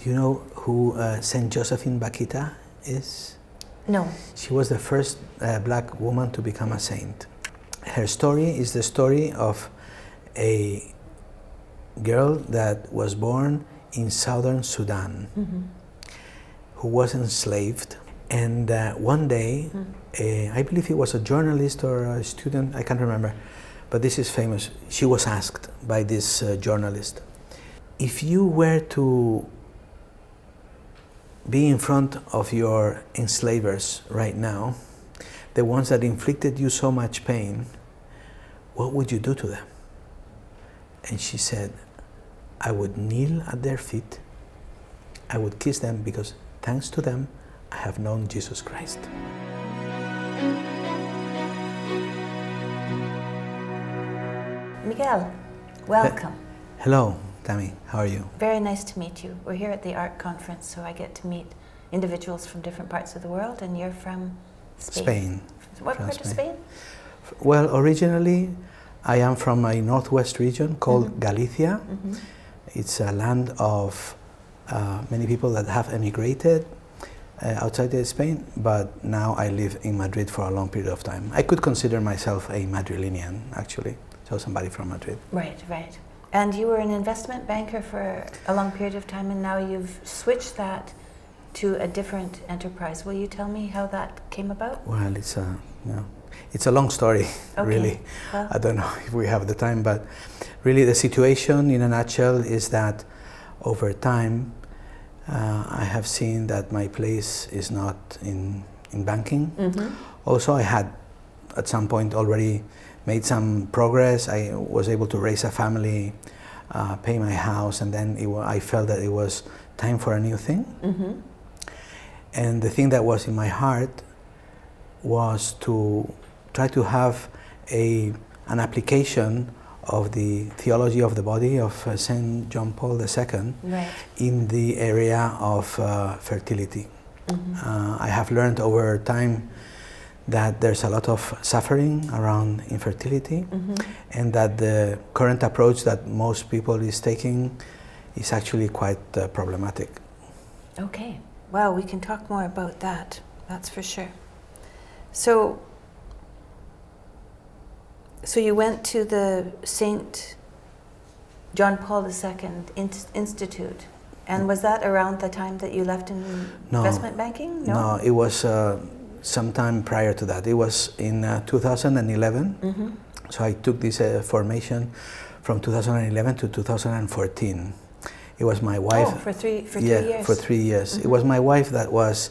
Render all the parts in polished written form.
you know who Saint Josephine Bakhita is? No. She was the first black woman to become a saint. Her story is the story of a girl that was born in southern Sudan, who was enslaved. And one day, I believe he was a journalist or a student, I can't remember, but this is famous. She was asked by this journalist, if you were to be in front of your enslavers right now, the ones that inflicted you so much pain, what would you do to them? And she said, I would kneel at their feet, I would kiss them, because thanks to them, I have known Jesus Christ. Miguel, welcome. Hello, Tammy. How are you? Very nice to meet you. We're here at the art conference, so I get to meet individuals from different parts of the world, and you're from Spain. Spain. What part of Spain? Well, originally, I am from a northwest region called Galicia. It's a land of many people that have emigrated outside of Spain, but now I live in Madrid for a long period of time. I could consider myself a Madrilenian, actually, so somebody from Madrid. Right, right. And you were an investment banker for a long period of time, and now you've switched that to a different enterprise. Will you tell me how that came about? Well, it's a long story, really. Well, I don't know if we have the time, but really the situation in a nutshell is that over time, I have seen that my place is not in banking. Also, I had at some point already made some progress. I was able to raise a family, pay my house, and then I felt that it was time for a new thing. And the thing that was in my heart was to try to have an application of the theology of the body of Saint John Paul II in the area of fertility. I have learned over time that there's a lot of suffering around infertility, and that the current approach that most people is taking is actually quite problematic. Okay, well, we can talk more about that, that's for sure. So you went to the St. John Paul II Institute, and was that around the time that you left investment banking? No, it was sometime prior to that. It was in 2011. So I took this formation from 2011 to 2014. It was my wife. Oh, for 3 years? For 3 years. It was my wife that was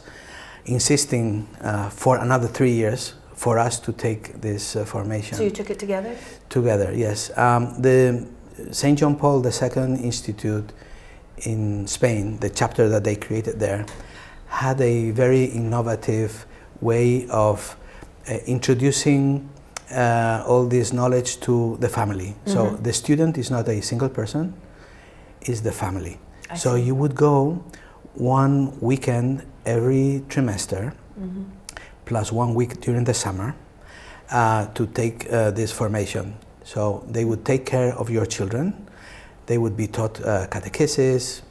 insisting for another 3 years for us to take this formation. So you took it together? Together, yes. The St. John Paul II Institute in Spain, the chapter that they created there, had a very innovative way of introducing all this knowledge to the family. So the student is not a single person, it's the family. So you would go one weekend every trimester, plus 1 week during the summer, to take this formation. So they would take care of your children. They would be taught catechesis,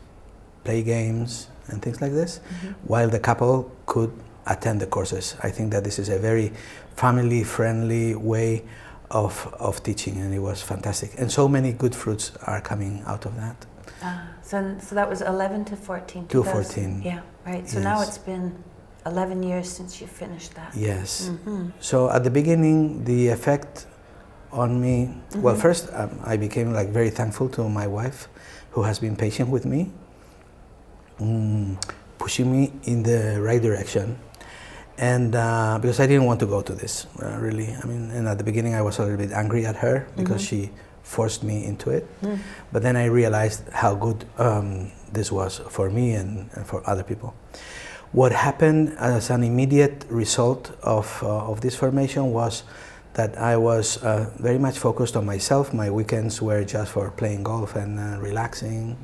play games, and things like this, while the couple could attend the courses. I think that this is a very family-friendly way of teaching, and it was fantastic. And so many good fruits are coming out of that. So that was 11 to 14? To 14. Yeah, right. So now it's been 11 years since you finished that. Yes. So at the beginning, the effect on me, well, first I became very thankful to my wife, who has been patient with me, pushing me in the right direction. And because I didn't want to go to this, really. I mean, and at the beginning I was a little bit angry at her because she forced me into it. But then I realized how good this was for me and for other people. What happened as an immediate result of this formation was that I was very much focused on myself. My weekends were just for playing golf and relaxing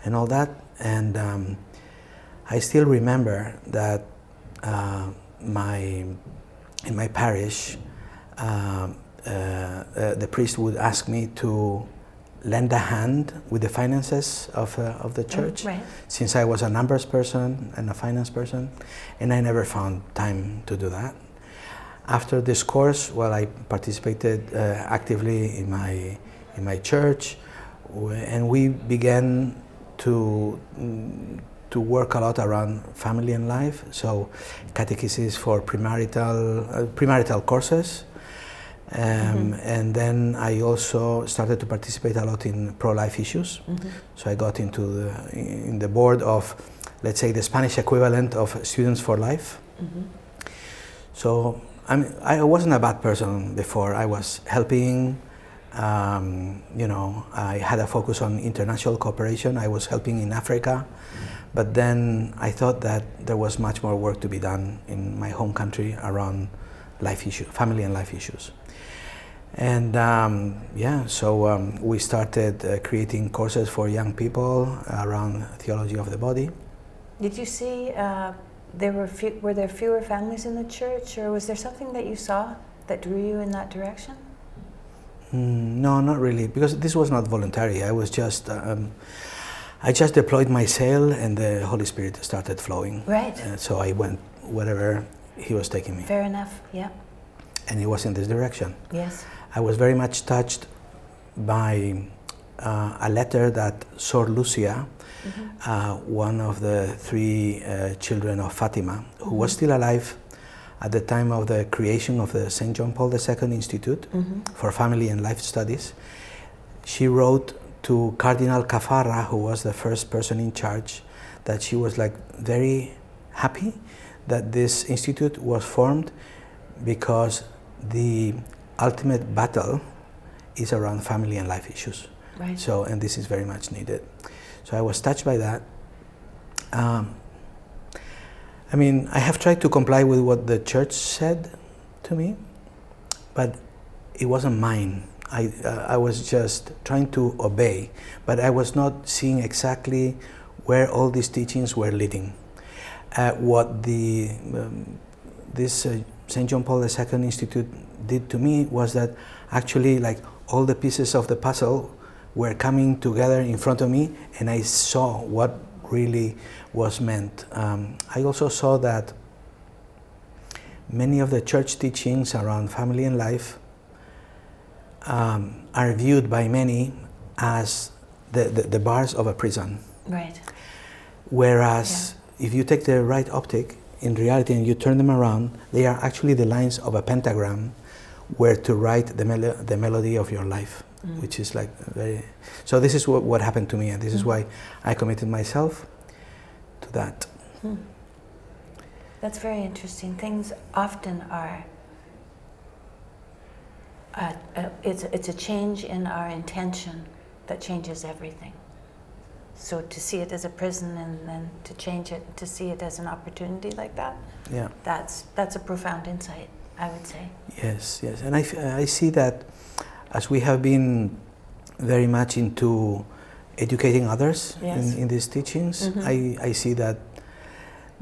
and all that. And I still remember that in my parish, the priest would ask me to lend a hand with the finances of the church, right. since I was a numbers person and a finance person, and I never found time to do that. After this course, well, I participated actively in my church, and we began to work a lot around family and life. So, catechesis for premarital courses. And then I also started to participate a lot in pro-life issues. So I got into in the board of, let's say, the Spanish equivalent of Students for Life. So I wasn't a bad person before. I was helping, I had a focus on international cooperation. I was helping in Africa, but then I thought that there was much more work to be done in my home country around life issues, family and life issues. And so we started creating courses for young people around theology of the body. Did you see were there fewer families in the church, or was there something that you saw that drew you in that direction? No, not really, because this was not voluntary. I was just I just deployed my sail, and the Holy Spirit started flowing. Right. So I went wherever He was taking me. Fair enough. Yeah. And it was in this direction. Yes. I was very much touched by a letter that Sor Lucia, one of the three children of Fatima, who was still alive at the time of the creation of the St. John Paul II Institute for Family and Life Studies. She wrote to Cardinal Caffarra, who was the first person in charge, that she was like very happy that this institute was formed, because the ultimate battle is around family and life issues. Right. So, and this is very much needed. So I was touched by that. I mean, I have tried to comply with what the church said to me, but it wasn't mine. I was just trying to obey, but I was not seeing exactly where all these teachings were leading. What this St. John Paul II Institute did to me was that actually, like, all the pieces of the puzzle were coming together in front of me, and I saw what really was meant. I also saw that many of the church teachings around family and life are viewed by many as the bars of a prison. Right. Whereas if you take the right optic, in reality, and you turn them around, they are actually the lines of a pentagram where to write the melody of your life, which is like very... So this is what happened to me, and this is why I committed myself to that. That's very interesting. Things often are... it's a change in our intention that changes everything. So to see it as a prison and then to change it, to see it as an opportunity like that, that's a profound insight, I would say. Yes, yes. And I see that as we have been very much into educating others in these teachings, I see that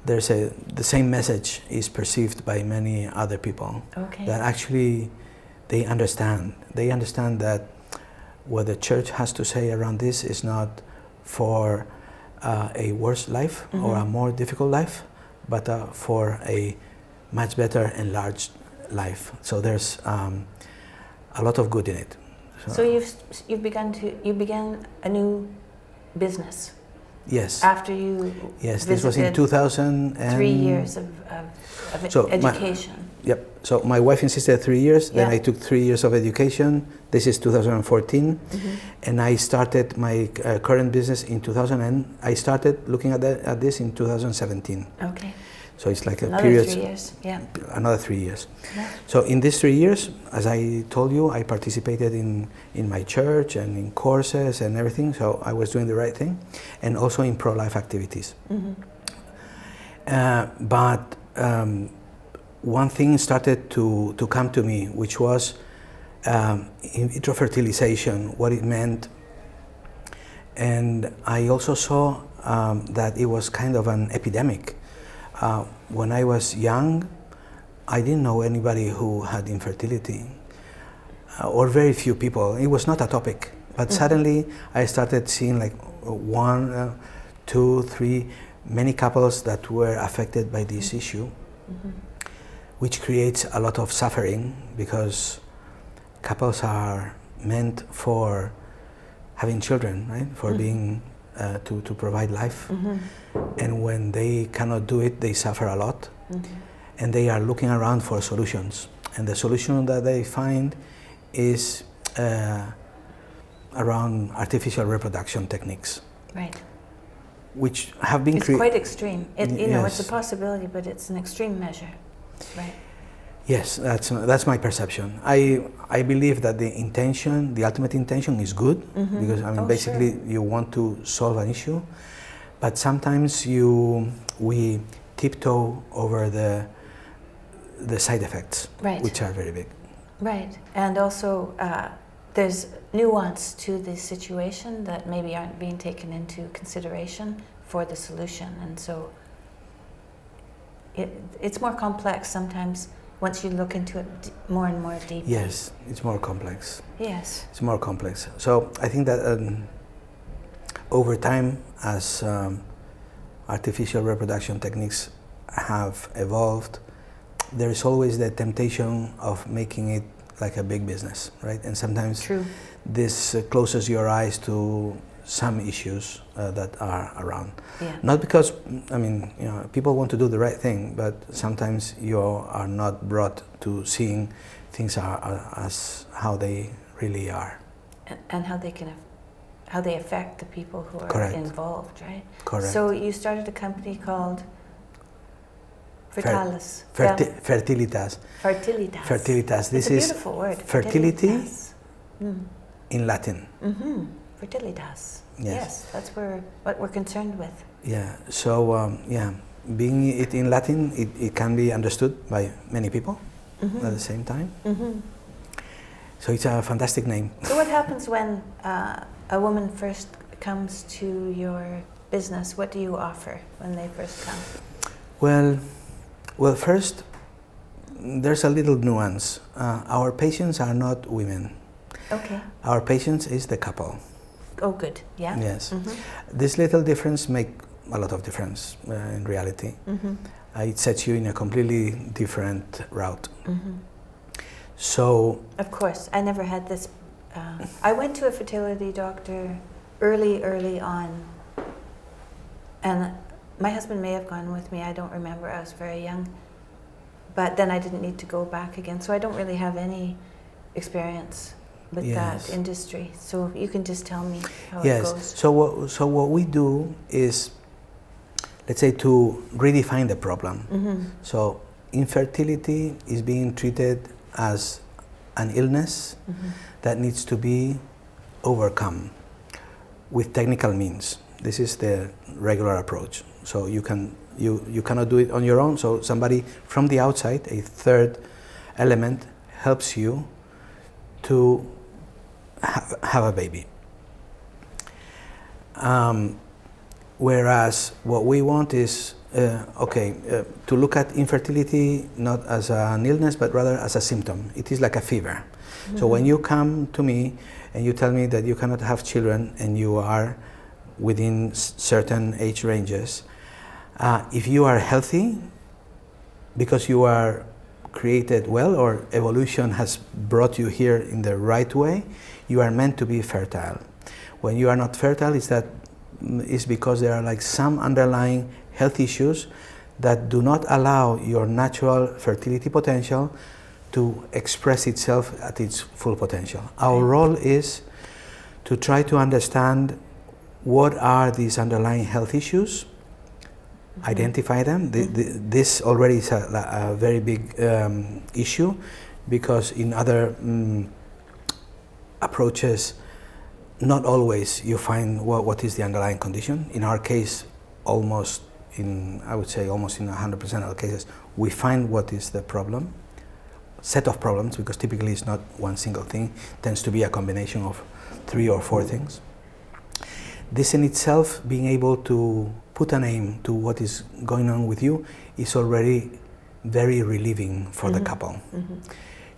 there's the same message is perceived by many other people. Okay. That actually they understand. They understand that what the church has to say around this is not for a worse life or a more difficult life, but for a much better enlarged life. So there's a lot of good in it. So you began a new business. Yes. After you this was in 2000 and 3 years of education. Yep. So my wife insisted 3 years. Then I took 3 years of education. This is 2014, and I started my current business in 2000. And I started looking at this in 2017. Okay. So it's like another a period. 3 years. Yeah. Another 3 years. Yeah. So in these 3 years, as I told you, I participated in my church and in courses and everything. So I was doing the right thing, and also in pro-life activities. But one thing started to come to me, which was in vitro fertilization, what it meant. And I also saw that it was kind of an epidemic. When I was young, I didn't know anybody who had infertility, or very few people. It was not a topic But suddenly I started seeing like one, two, three, many couples that were affected by this issue, which creates a lot of suffering, because couples are meant for having children, right? For being, to provide life. And when they cannot do it, they suffer a lot. And they are looking around for solutions. And the solution that they find is around artificial reproduction techniques. Right. Which have been... It's quite extreme. You know, it's a possibility, but it's an extreme measure, right? Yes, that's my perception. I believe that the intention, the ultimate intention is good, because I mean, basically you want to solve an issue, but sometimes we tiptoe over the side effects, which are very big. Right, and also there's nuance to the situation that maybe aren't being taken into consideration for the solution, and so it's more complex sometimes once you look into it more and more deeply. Yes, it's more complex. Yes. It's more complex. So I think that over time, as artificial reproduction techniques have evolved, there is always the temptation of making it like a big business, right? And sometimes this closes your eyes to some issues that are around. Yeah. Not because, I mean, you know, people want to do the right thing, but sometimes you are not brought to seeing things as how they really are. And how they affect the people who are involved, right? Correct. So you started a company called Fertílitas. Fertílitas. Fertílitas. Fertílitas. This is a beautiful word. Fertility in Latin. Fertílitas. Yes. Yes, that's what we're concerned with. Yeah. So being it in Latin, it can be understood by many people at the same time. So it's a fantastic name. So what happens when a woman first comes to your business? What do you offer when they first come? Well, first, there's a little nuance. Our patients are not women. Okay. Our patients is the couple. Oh, good. Yeah. Yes. This little difference make a lot of difference in reality. It sets you in a completely different route. So. Of course, I never had this. I went to a fertility doctor early on, and my husband may have gone with me, I don't remember, I was very young. But then I didn't need to go back again, so I don't really have any experience with that industry. So you can just tell me how it goes. So what we do is, let's say, to redefine the problem. So infertility is being treated as an illness that needs to be overcome with technical means. This is the regular approach. So you cannot do it on your own. So somebody from the outside, a third element, helps you to have a baby. Whereas what we want is to look at infertility not as an illness, but rather as a symptom. It is like a fever. So when you come to me and you tell me that you cannot have children and you are within certain age ranges, if you are healthy, because you are created well or evolution has brought you here in the right way, you are meant to be fertile. When you are not fertile, is because there are like some underlying health issues that do not allow your natural fertility potential to express itself at its full potential. Our role is to try to understand what are these underlying health issues, identify them. This already is a very big issue, because in other approaches, not always you find what is the underlying condition. In our case, I would say almost in 100% of the cases, we find what is the problem, set of problems, because typically it's not one single thing, it tends to be a combination of 3 or 4 things. This in itself, being able to put a name to what is going on with you, is already very relieving for the couple.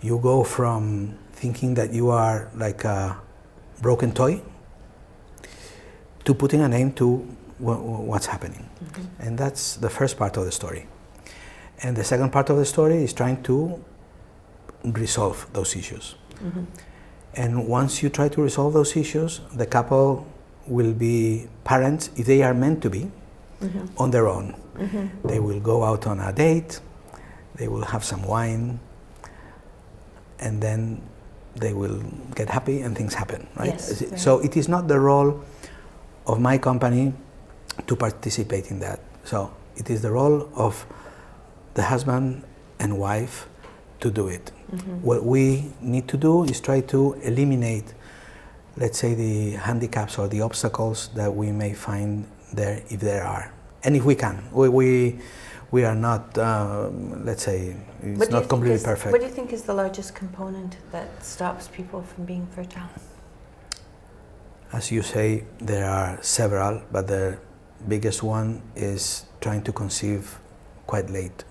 You go from thinking that you are like a broken toy to putting a name to what's happening. And that's the first part of the story. And the second part of the story is trying to resolve those issues. And once you try to resolve those issues, the couple will be parents, if they are meant to be, on their own. They will go out on a date, they will have some wine, and then they will get happy and things happen, right? Yes, right. So it is not the role of my company to participate in that. So it is the role of the husband and wife to do it. What we need to do is try to eliminate, let's say, the handicaps or the obstacles that we may find there, if there are. And if we can, we are not, let's say, it's not completely perfect. What do you think is the largest component that stops people from being fertile? As you say, there are several, but the biggest one is trying to conceive quite late.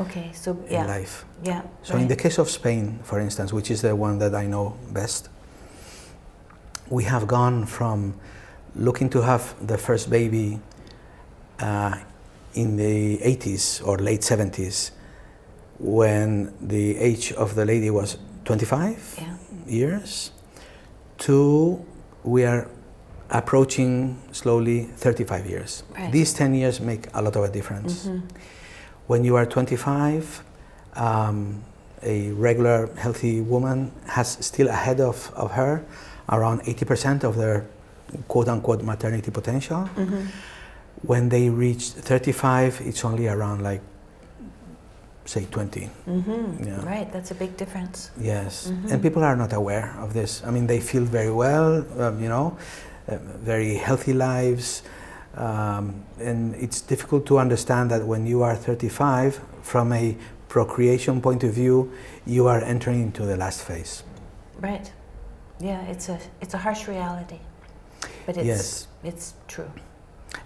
Okay, so in life. Yeah. So in the case of Spain, for instance, which is the one that I know best, we have gone from looking to have the first baby in the 80s or late 70s, when the age of the lady was 25 years, to we are approaching slowly 35 years. Right. These 10 years make a lot of a difference. When you are 25, a regular healthy woman has still ahead of her around 80% of their quote-unquote maternity potential. When they reach 35, it's only around like, say, 20. Yeah. Right, that's a big difference. Yes, and people are not aware of this. I mean, they feel very well, very healthy lives, and it's difficult to understand that when you are 35, from a procreation point of view, you are entering into the last phase. Right. Yeah, it's a harsh reality, but it's true.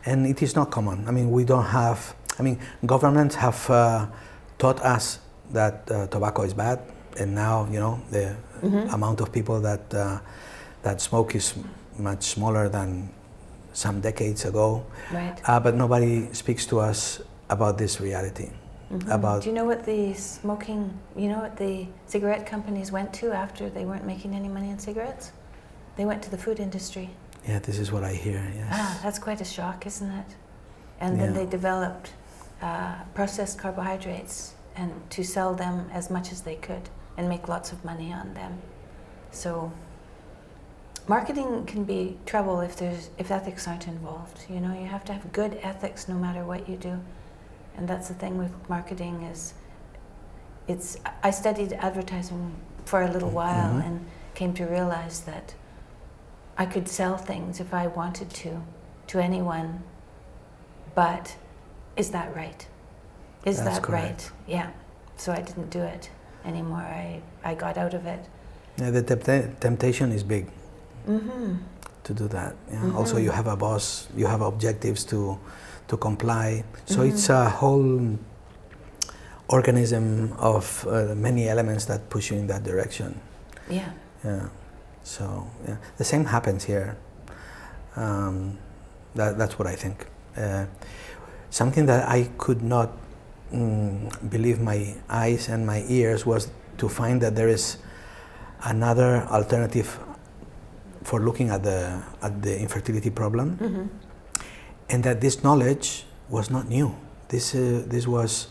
And it is not common. I mean, we don't have. I mean, governments have taught us that tobacco is bad, and now the amount of people that smoke is much smaller than some decades ago. Right. But nobody speaks to us about this reality. About. Do you know what the cigarette companies went to after they weren't making any money on cigarettes? They went to the food industry. Yeah, this is what I hear. Yes. That's quite a shock, isn't it? And then they developed processed carbohydrates and to sell them as much as they could and make lots of money on them. So marketing can be trouble if ethics aren't involved. You have to have good ethics no matter what you do. And that's the thing with marketing is I studied advertising for a little while and came to realize that I could sell things if I wanted to anyone, but is that right? Is That's that correct. right? Yeah. So I didn't do it anymore. I got out of it. Yeah, the temptation is big to do that. Yeah. Also, you have a boss, you have objectives to comply. So it's a whole organism of many elements that push you in that direction. Yeah. Yeah. So the same happens here. That's what I think. Something that I could not believe my eyes and my ears was to find that there is another alternative for looking at the infertility problem, and that this knowledge was not new. This was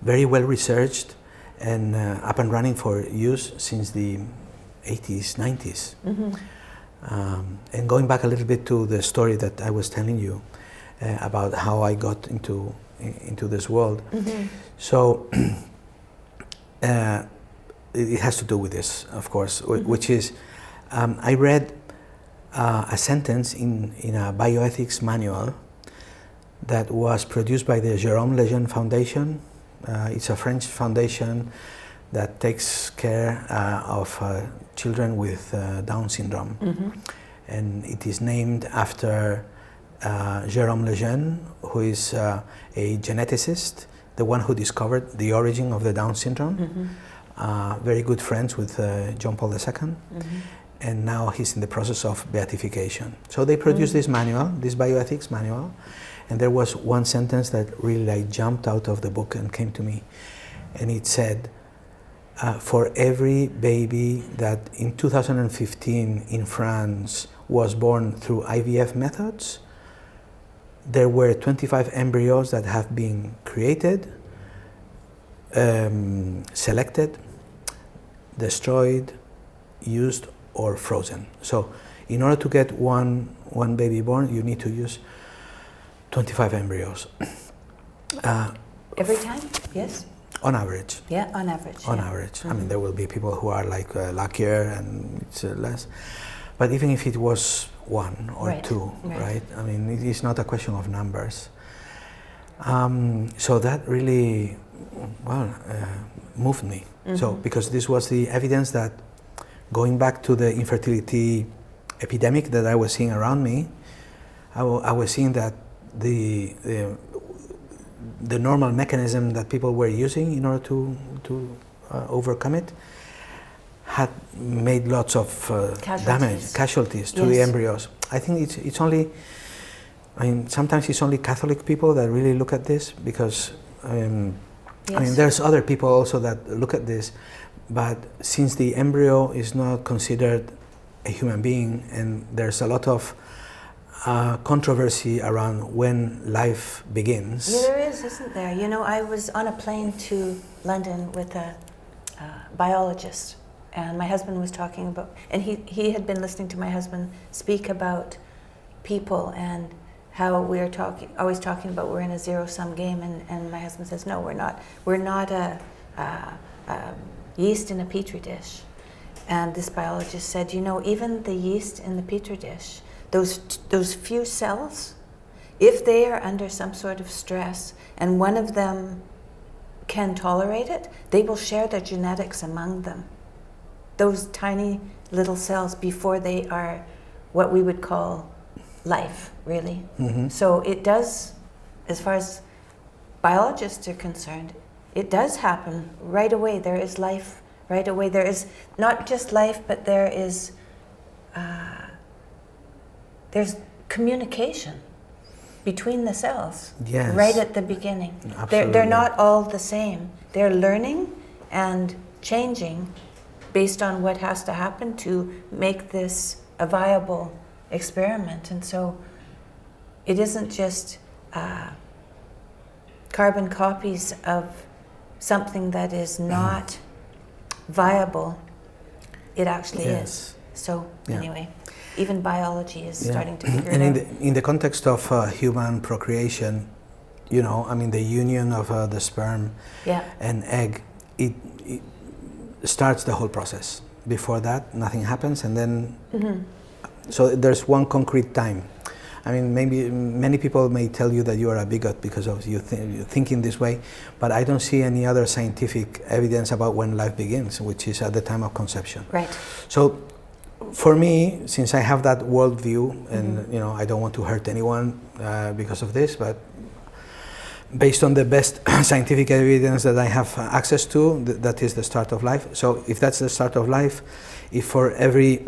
very well researched and up and running for use since the 80s, 90s. And going back a little bit to the story that I was telling you about how I got into this world. So it has to do with this, of course, which is I read a sentence in a bioethics manual that was produced by the Jérôme Lejeune Foundation. It's a French foundation that takes care of children with Down syndrome. And it is named after Jérôme Lejeune, who is a geneticist, the one who discovered the origin of the Down syndrome, very good friends with John Paul II. and now he's in the process of beatification. So they produced this manual, this bioethics manual, and there was one sentence that really like jumped out of the book and came to me, and it said, for every baby that in 2015 in France was born through IVF methods, there were 25 embryos that have been created, selected, destroyed, used, or frozen. So in order to get one baby born, you need to use 25 embryos. Every time? Yes? On average. Yeah, on average. On yeah. average. Mm-hmm. I mean, there will be people who are like luckier and it's less. But even if it was one or right. two, right? right? I mean, it is not a question of numbers. So that really, moved me. Mm-hmm. So, because this was the evidence that, going back to the infertility epidemic that I was seeing around me, I was seeing that the normal mechanism that people were using in order to overcome it had made lots of casualties to the embryos. I think it's only, I mean, sometimes it's only Catholic people that really look at this, because I mean, there's other people also that look at this, but since the embryo is not considered a human being, and there's a lot of controversy around when life begins. Yeah, there is, isn't there? You know, I was on a plane to London with a biologist, and my husband was talking about, and he had been listening to my husband speak about people and how we're always talking about we're in a zero-sum game, and my husband says, no, we're not. We're not a yeast in a petri dish. And this biologist said, you know, even the yeast in the petri dish, those few cells, if they are under some sort of stress and one of them can tolerate it, they will share their genetics among them. Those tiny little cells before they are what we would call life, really. Mm-hmm. So it does, as far as biologists are concerned, it does happen right away. There is life right away. There is not just life, but there is there's communication between the cells right at the beginning. They're not all the same. They're learning and changing based on what has to happen to make this a viable experiment. And so it isn't just carbon copies of something that is not viable. It actually is. So anyway, even biology is starting to figure it out. In the context of human procreation, you know, I mean, the union of the sperm and egg, it starts the whole process. Before that, nothing happens, and then so there's one concrete time. I mean, maybe many people may tell you that you are a bigot because of you thinking this way, but I don't see any other scientific evidence about when life begins, which is at the time of conception. Right. So, for me, since I have that worldview, and you know, I don't want to hurt anyone because of this, but based on the best scientific evidence that I have access to, that is the start of life. So, if that's the start of life, if for every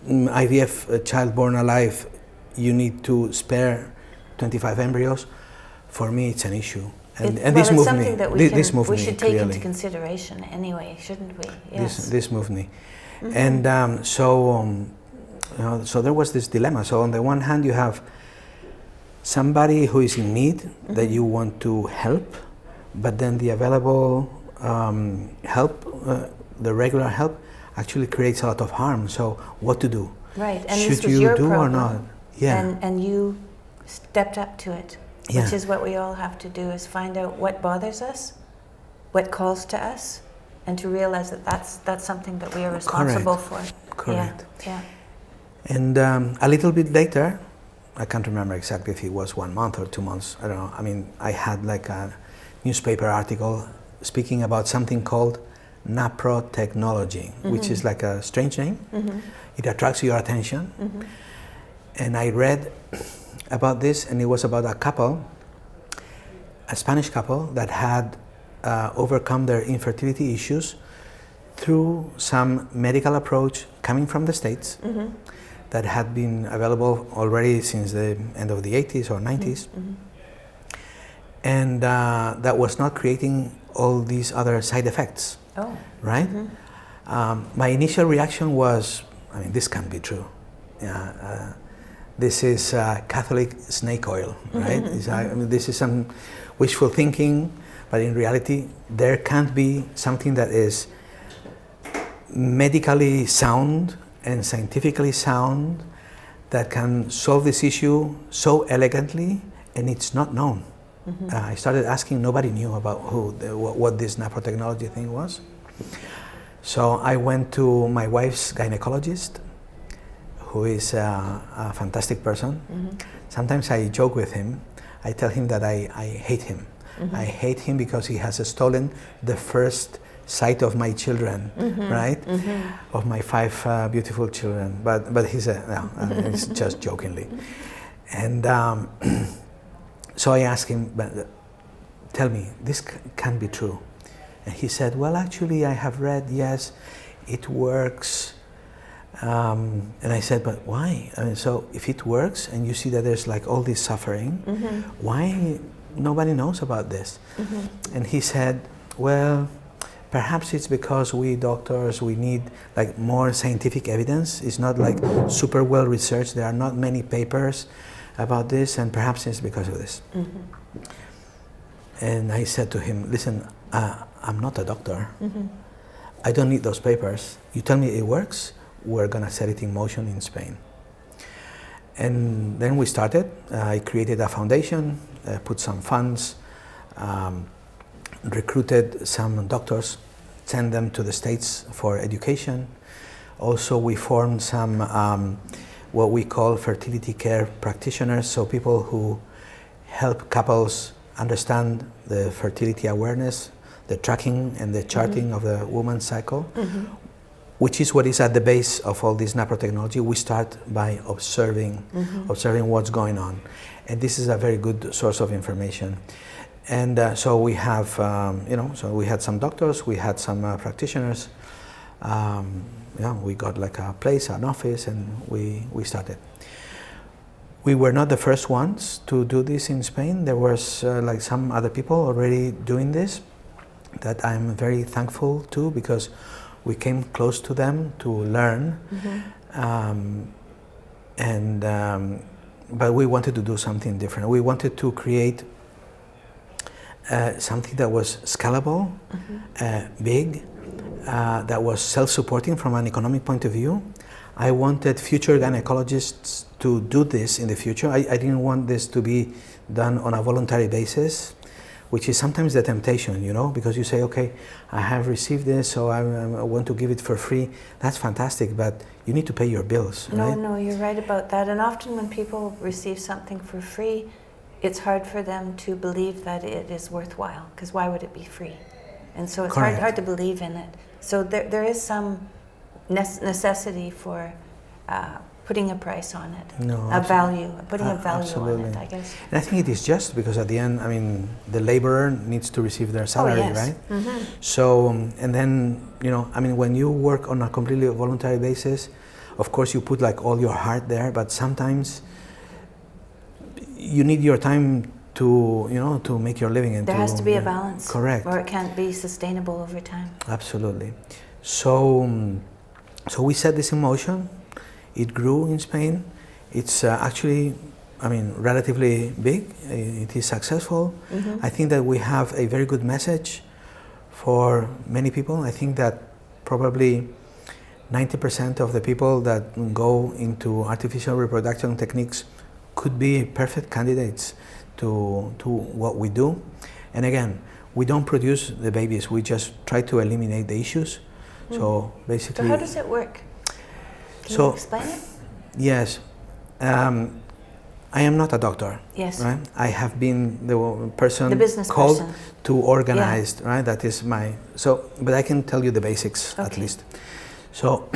IVF child born alive, you need to spare 25 embryos, for me it's an issue. And this moved me. This moved me. We should take into consideration anyway, shouldn't we? Yes. This moved me. And so there was this dilemma. So on the one hand, you have somebody who is in need that you want to help, but then the available help, the regular help, actually creates a lot of harm. So what to do? Right, and should this was you your do problem, or not? Yeah. And you stepped up to it, which is what we all have to do: is find out what bothers us, what calls to us, and to realize that that's something that we are responsible for. Correct. Yeah. And a little bit later, I can't remember exactly if it was 1 month or 2 months. I don't know. I mean, I had like a newspaper article speaking about something called NaPro Technology, which is like a strange name. It attracts your attention. And I read about this, and it was about a couple, a Spanish couple that had overcome their infertility issues through some medical approach coming from the States that had been available already since the end of the 80s or 90s. And that was not creating all these other side effects, right? My initial reaction was, I mean, this can't be true. This is Catholic snake oil, right? I mean, this is some wishful thinking, but in reality, there can't be something that is medically sound and scientifically sound that can solve this issue so elegantly, and it's not known. I started asking, nobody knew about what this NaPro Technology thing was. So I went to my wife's gynecologist, who is a fantastic person. Sometimes I joke with him. I tell him that I hate him. I hate him because he has stolen the first sight of my children, right? Of my 5 beautiful children. But he's it's just jokingly. And so I asked him, but tell me, this can't be true. And he said, well, actually, I have read, yes, it works. And I said, but why? I mean, so if it works and you see that there's like all this suffering, why nobody knows about this? And he said, well, perhaps it's because we doctors, we need like more scientific evidence. It's not like super well researched. There are not many papers about this, and perhaps it's because of this. And I said to him, listen, I'm not a doctor. I don't need those papers. You tell me it works, we're gonna set it in motion in Spain. And then we started. I created a foundation, put some funds, recruited some doctors, sent them to the States for education. Also, we formed some what we call fertility care practitioners, so people who help couples understand the fertility awareness, the tracking and the charting of the woman's cycle, which is what is at the base of all this NaPro technology. We start by observing what's going on. And this is a very good source of information. And so we have, so we had some doctors, we had some practitioners. We got like a place, an office, and we started. We were not the first ones to do this in Spain. There was like some other people already doing this that I'm very thankful to, because we came close to them to learn. But we wanted to do something different. We wanted to create something that was scalable, big, that was self-supporting from an economic point of view. I wanted future gynecologists to do this in the future. I didn't want this to be done on a voluntary basis, which is sometimes the temptation, you know, because you say, okay, I have received this, so I want to give it for free. That's fantastic, but you need to pay your bills, right? No, you're right about that. And often when people receive something for free, it's hard for them to believe that it is worthwhile, because why would it be free? And so it's hard to believe in it. So there is some necessity for putting a price on it, putting a value on it, I guess. And I think it is just because at the end, I mean, the laborer needs to receive their salary, right? So, and then, you know, I mean, when you work on a completely voluntary basis, of course you put like all your heart there, but sometimes you need your time to, you know, to make your living. And there has to be a balance. Correct. Or it can't be sustainable over time. Absolutely. So we set this in motion. It grew in Spain. It's actually, I mean, relatively big. It is successful. I think that we have a very good message for many people. I think that probably 90% of the people that go into artificial reproduction techniques could be perfect candidates to what we do. And again, we don't produce the babies, we just try to eliminate the issues. So basically... So how does it work? Can you explain it? Yes. I am not a doctor. Yes. Right? I have been the person called to organize, right? That is my... So, but I can tell you the basics at least. So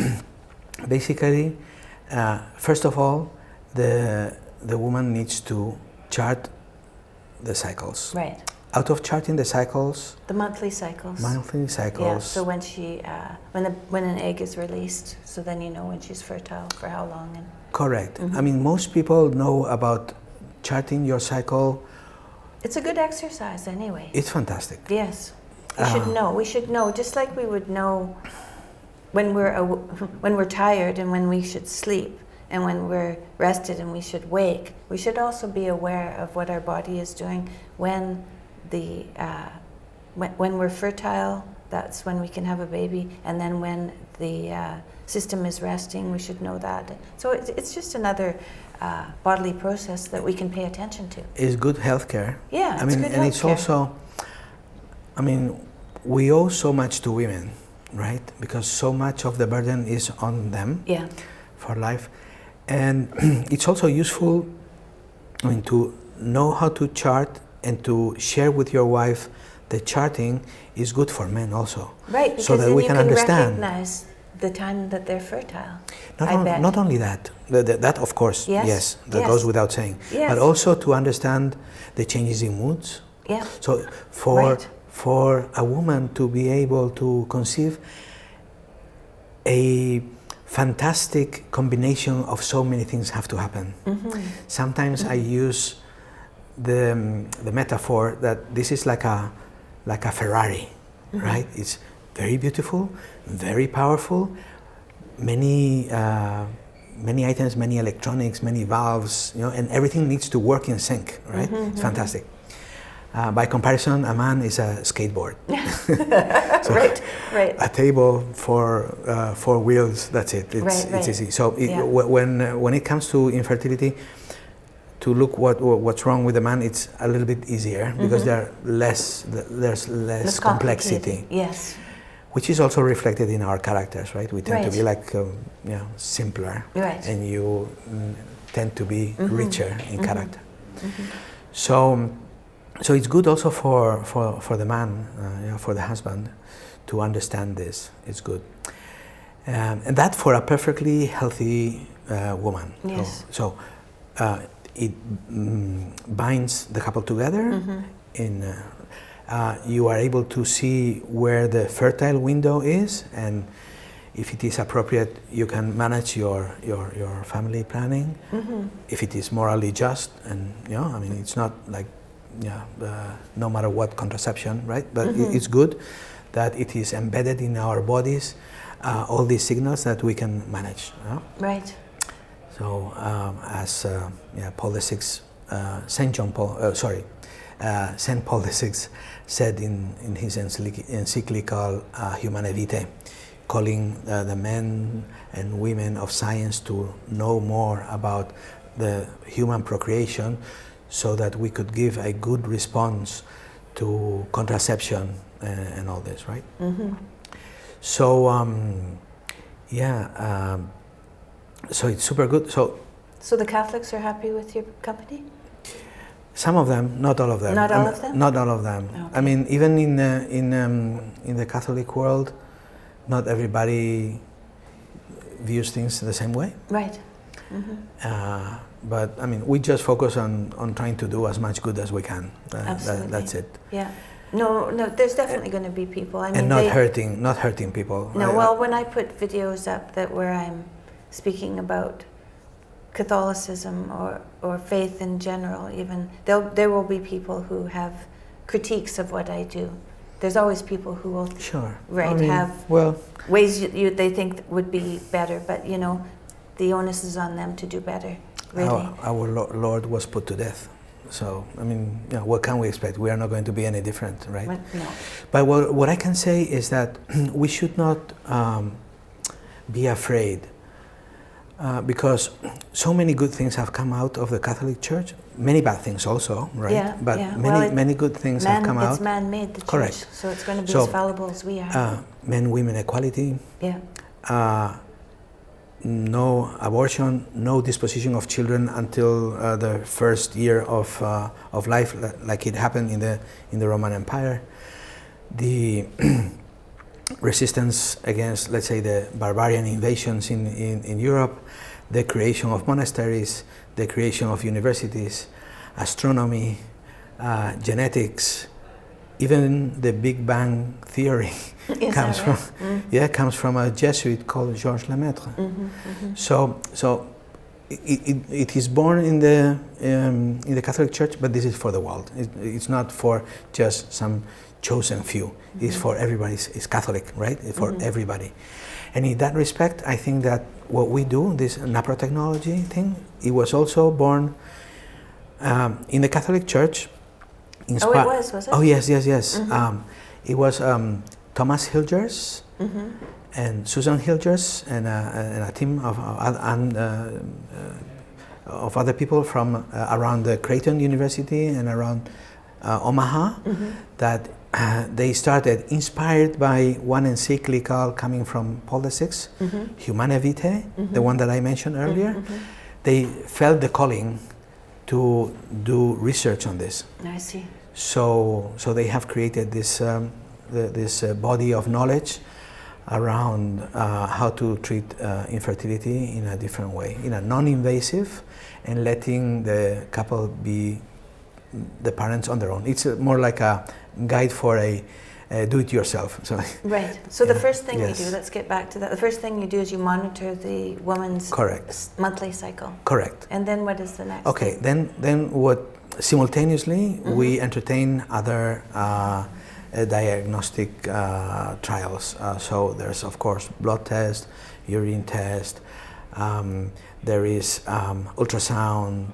basically, first of all, the woman needs to chart the cycles. Right. out of charting the cycles. The monthly cycles. Monthly cycles. Yeah. So when she, when an egg is released, so then you know when she's fertile for how long. And correct. I mean, most people know about charting your cycle. It's a good exercise anyway. It's fantastic. Yes. We should know. We should know, just like we would know when we're tired and when we should sleep, and when we're rested and we should wake. We should also be aware of what our body is doing when when we're fertile. That's when we can have a baby, and then when the system is resting, we should know that. So it's just another bodily process that we can pay attention to. It's good healthcare. Yeah, I mean, good and healthcare. it's also, I mean, we owe so much to women, right? Because so much of the burden is on them. Yeah. For life, and it's also useful, I mean, to know how to chart and to share with your wife the charting is good for men also. Right, because so that then we you can can understand recognize the time that they're fertile. Not only that, that of course, yes, that goes without saying, but also to understand the changes in moods. Yeah. So for a woman to be able to conceive a fantastic combination of so many things have to happen. Sometimes I use the metaphor that this is like a Ferrari, right? It's very beautiful, very powerful, many items, many electronics, many valves, you know, and everything needs to work in sync, right? It's fantastic. By comparison, a man is a skateboard. So right. A table for 4 wheels, that's it. It's easy. So when it comes to infertility, to look what's wrong with the man, it's a little bit easier because there's less complexity. Yes. Which is also reflected in our characters, right? We tend to be like simpler, and you tend to be richer in character. So it's good also for the man, for the husband, to understand this. It's good, and that for a perfectly healthy woman. Yes. So it binds the couple together. You are able to see where the fertile window is, and if it is appropriate, you can manage your family planning. If it is morally just, and I mean, it's not like no matter what contraception, right? But it's good that it is embedded in our bodies, all these signals that we can manage. Right. So as Paul VI, Saint Paul VI said in his encyclical Humanae Vitae, calling the men and women of science to know more about the human procreation, so that we could give a good response to contraception and all this, right? So so it's super good. So the Catholics are happy with your company? Some of them, not all of them. Not all of them? Not all of them. Okay. I mean, even in the Catholic world, not everybody views things the same way. Right. But I mean, we just focus on trying to do as much good as we can. That's it. Yeah. No. There's definitely going to be people. I mean, and not hurting people. No. Well, when I put videos up where I'm speaking about Catholicism or faith in general, even there will be people who have critiques of what I do. There's always people who will have ways they think would be better, but the onus is on them to do better. Really. Our Lord was put to death. So, I mean, what can we expect? We are not going to be any different, right? No. But what I can say is that we should not be afraid, because so many good things have come out of the Catholic Church. Many bad things also, right? Yeah, but many good things have come out. It's man-made, the Correct. Church, so it's going to be as fallible as we are. Men-women equality. Yeah. No abortion, no disposition of children until the first year of life, like it happened in the Roman Empire. The resistance against, let's say, the barbarian invasions in Europe, the creation of monasteries, the creation of universities, astronomy, genetics, even the Big Bang theory comes from comes from a Jesuit called Georges Lemaitre. So it is born in the Catholic Church, but this is for the world. It's not for just some chosen few. It's for everybody. It's Catholic, right? It's for everybody. And in that respect, I think that what we do, this NaPro Technology thing, it was also born in the Catholic Church. Was it? Oh, yes. It was Thomas Hilgers and Susan Hilgers and a team of other people from around the Creighton University and around Omaha that they started, inspired by one encyclical coming from Paul VI, Humane Vitae, the one that I mentioned earlier. They felt the calling to do research on this. I see. So they have created this body of knowledge around how to treat infertility in a different way, in a non-invasive, and letting the couple be the parents on their own. It's more like a guide for a do-it-yourself. So right. So the first thing you do, let's get back to that. The first thing you do is you monitor the woman's monthly cycle. Correct. And then what is the next? Okay. Then what? Simultaneously, we entertain other diagnostic trials. So there's of course blood test, urine test. There is ultrasound.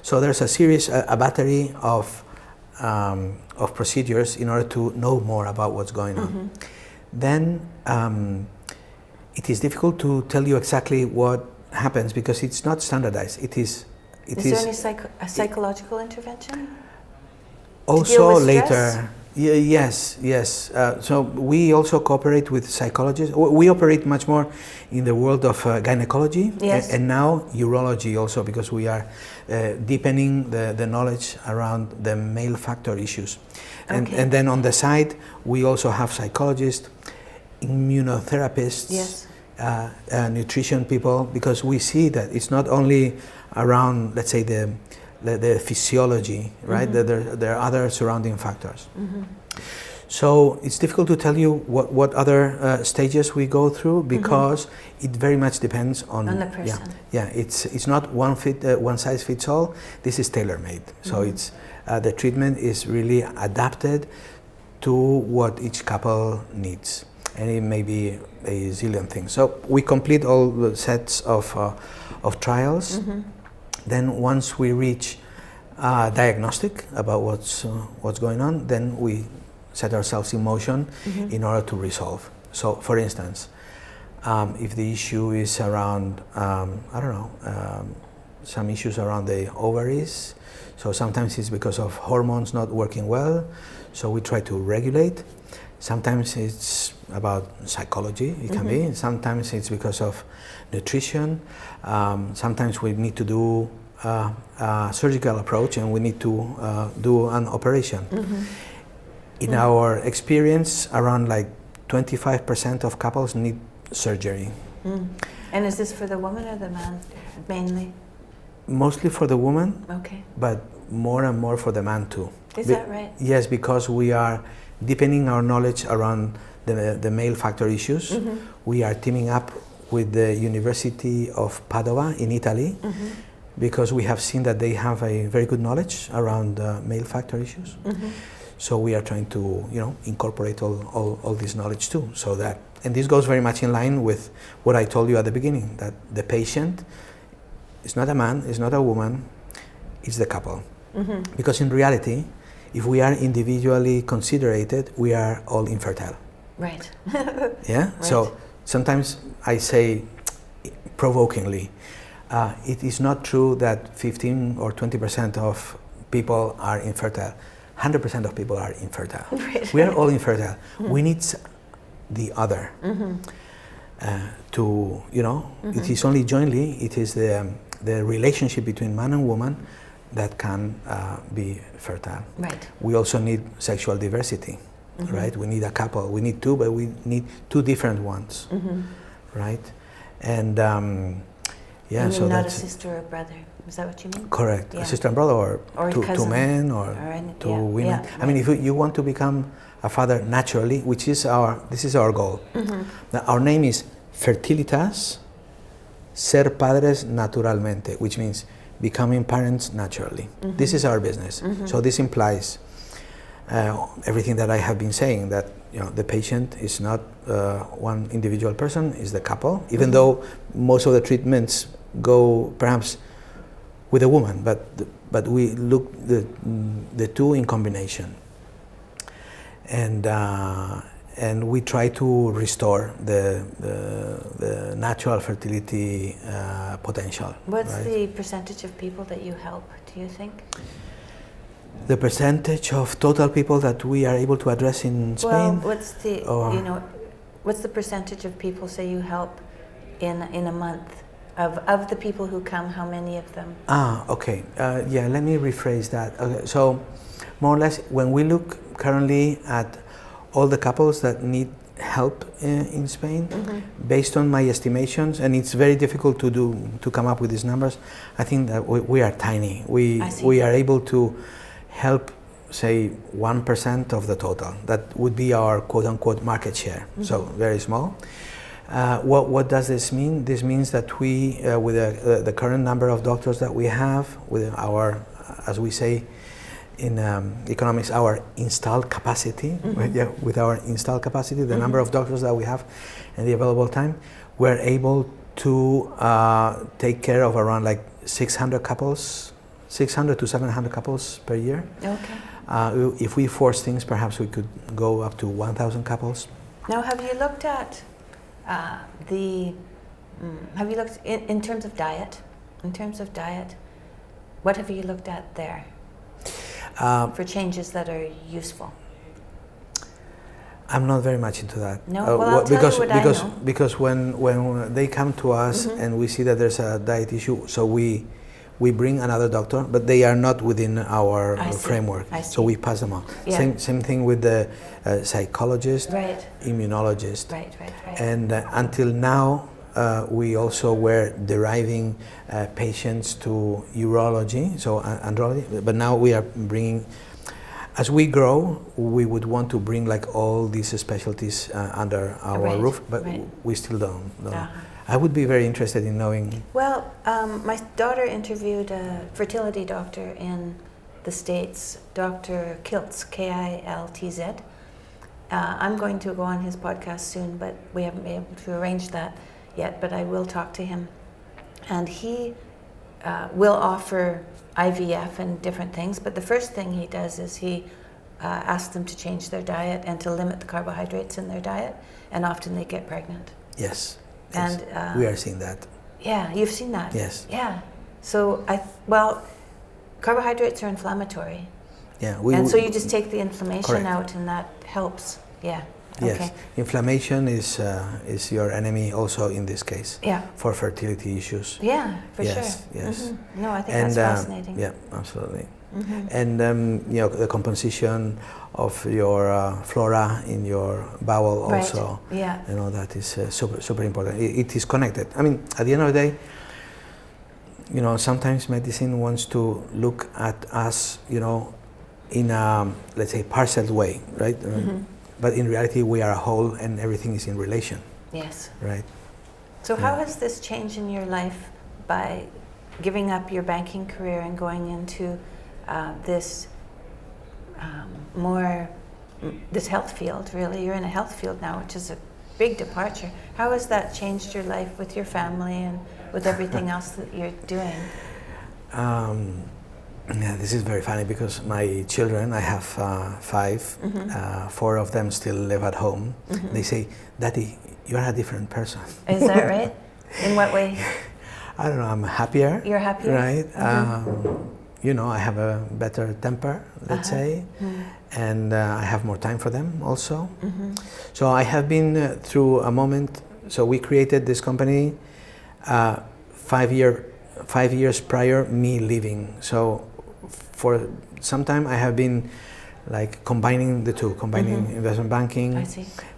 So there's a series, a battery of procedures in order to know more about what's going on. Then it is difficult to tell you exactly what happens because it's not standardized. Is there any psychological intervention? Also later. Yes. So we also cooperate with psychologists. We operate much more in the world of gynecology and now urology also, because we are deepening the knowledge around the male factor issues. And then on the side, we also have psychologists, immunotherapists, nutrition people, because we see that it's not only around, let's say, the physiology, right? There are other surrounding factors. So it's difficult to tell you what other stages we go through because it very much depends on the person. It's not one size fits all. This is tailor-made. So it's the treatment is really adapted to what each couple needs, and it may be a zillion things. So we complete all the sets of trials. Then once we reach diagnostic about what's going on, then we set ourselves in motion in order to resolve. So, for instance, if the issue is around, some issues around the ovaries, so sometimes it's because of hormones not working well, so we try to regulate. Sometimes it's about psychology, it can be. Sometimes it's because of nutrition. Sometimes we need to do a surgical approach and we need to do an operation. In our experience, around like 25% of couples need surgery. And is this for the woman or the man, mainly? Mostly for the woman, but more and more for the man too. Is that right? Yes, because we are deepening our knowledge around the male factor issues. We are teaming up with the University of Padova in Italy because we have seen that they have a very good knowledge around male factor issues. So we are trying to, incorporate all this knowledge too. So that, and this goes very much in line with what I told you at the beginning, that the patient is not a man, is not a woman, it's the couple. Because in reality, if we are individually considerated, we are all infertile. Right. Yeah. Right. So sometimes I say, provokingly, it is not true that 15 or 20% of people are infertile. 100% of people are infertile. Right. We are all infertile. We need the other to, it is only jointly, it is the relationship between man and woman that can be fertile. Right. We also need sexual diversity, right? We need a couple. We need two, but we need two different ones, right? And so not a sister or brother. Is that what you mean? Correct. Yeah. A sister and brother, or two men, or two women. Yeah, I mean, if you want to become a father naturally, this is our goal. Now, our name is Fertílitas, ser padres naturalmente, which means becoming parents naturally. This is our business. So this implies everything that I have been saying, that the patient is not one individual person, is the couple, even though most of the treatments go perhaps with a woman, but we look the two in combination, and we try to restore the natural fertility potential. What's right? the percentage of people that you help, do you think? The percentage of total people that we are able to address in Spain? Well, what's the percentage of people, say, you help in a month? Of the people who come, how many of them? Okay. Let me rephrase that. Okay, so, more or less, when we look currently at all the couples that need help in Spain, based on my estimations, and it's very difficult to come up with these numbers, I think that we are tiny. We are able to help, say, 1% of the total. That would be our quote-unquote market share, so very small. What does this mean? This means that we, with the current number of doctors that we have, with our, as we say in economics, our installed capacity, with our installed capacity, the number of doctors that we have and the available time, we're able to take care of around like 600 to 700 couples per year. Okay. If we force things, perhaps we could go up to 1,000 couples. Now, have you looked at have you looked in terms of diet? In terms of diet, what have you looked at there for changes that are useful? I'm not very much into that. No, well, I'll tell you what I know. Because when they come to us and we see that there's a diet issue, so we bring another doctor, but they are not within our framework. So we pass them on. Yeah. Same thing with the psychologist, immunologist. Right. And until now, we also were deriving patients to urology, so andrology, but now we are bringing, as we grow, we would want to bring like all these specialties under our roof, but we still don't. I would be very interested in knowing. Well, my daughter interviewed a fertility doctor in the States, Dr. Kiltz, K-I-L-T-Z. I'm going to go on his podcast soon, but we haven't been able to arrange that yet, but I will talk to him. And he will offer IVF and different things, but the first thing he does is he asks them to change their diet and to limit the carbohydrates in their diet, and often they get pregnant. Yes. And we are seeing that. Yeah, you've seen that. Yes. Yeah. So carbohydrates are inflammatory. Yeah. So you just take the inflammation out, and that helps. Yeah. Yes. Okay. Inflammation is your enemy also in this case. Yeah. For fertility issues. Yeah, for sure. Yes. No, I think that's fascinating. Yeah, absolutely. And the composition of your flora in your bowel also. Yeah. That is super important. It is connected. I mean, at the end of the day, sometimes medicine wants to look at us, in a, let's say, parcelled way, right? But in reality, we are a whole, and everything is in relation. Yes. Right. So how has this changed in your life by giving up your banking career and going into this this health field? Really, you're in a health field now, which is a big departure. How has that changed your life with your family and with everything else that you're doing? This is very funny because my children, I have 5, 4 of them still live at home. They say, "Daddy, you are a different person." Is that right? In what way? I don't know, I'm happier. You're happier? Right. I have a better temper, let's say, and I have more time for them also. So I have been through a moment, so we created this company 5 years prior me leaving. So for some time I have been like combining the two, investment banking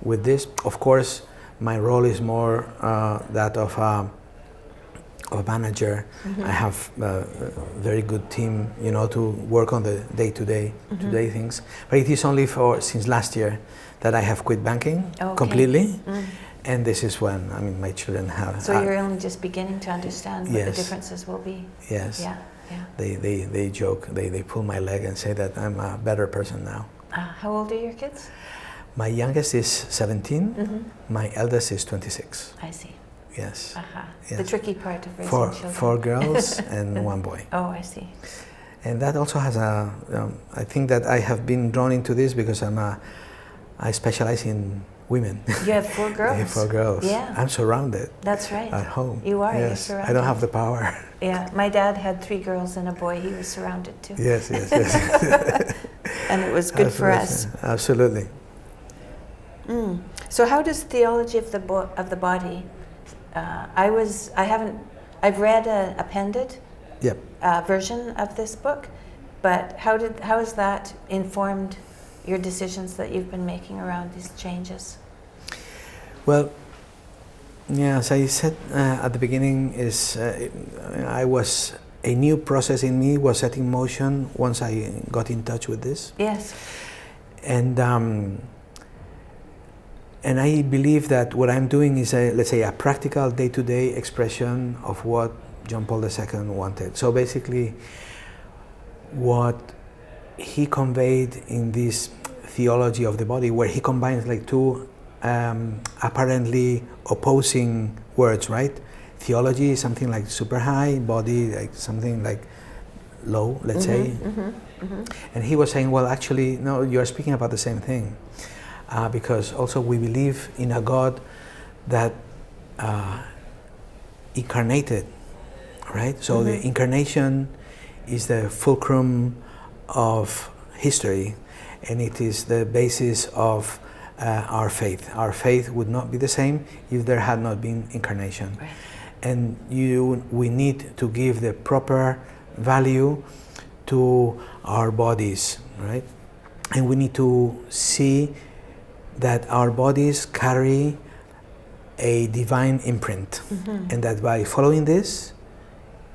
with this. Of course, my role is more that of of a manager. I have a very good team, you know, to work on the day-to-day things. But it is only since last year that I have quit banking completely. And this is when, I mean, my children have... So you're only just beginning to understand what the differences will be. Yes. Yeah. They joke, they pull my leg and say that I'm a better person now. How old are your kids? My youngest is 17, my eldest is 26. I see. Yes. The tricky part of raising children. 4 girls and 1 boy. Oh, I see. And that also has a, I think that I have been drawn into this because I specialize in women. You have 4 girls? I have 4 girls. Yeah. I'm surrounded. That's right. At home. You are, yes. You're surrounded. I don't have the power. Yeah, my dad had 3 girls and a boy. He was surrounded too. Yes. And it was good for us. Absolutely. So how does theology of the body, I've read an appended version of this book, but how has that informed your decisions that you've been making around these changes? Well, yeah, as I said at the beginning, a new process in me was set in motion once I got in touch with this. Yes. And I believe that what I'm doing is, let's say, a practical day-to-day expression of what John Paul II wanted. So basically, what he conveyed in this theology of the body, where he combines like 2 apparently opposing words, right? Theology is something like super high, body like something like low, let's say. And he was saying, well, actually, no, you're speaking about the same thing. Because also we believe in a God that incarnated, right? So the incarnation is the fulcrum of history, and it is the basis of our faith. Our faith would not be the same if there had not been incarnation. Right. And we need to give the proper value to our bodies, right? And we need to see that our bodies carry a divine imprint, and that by following this,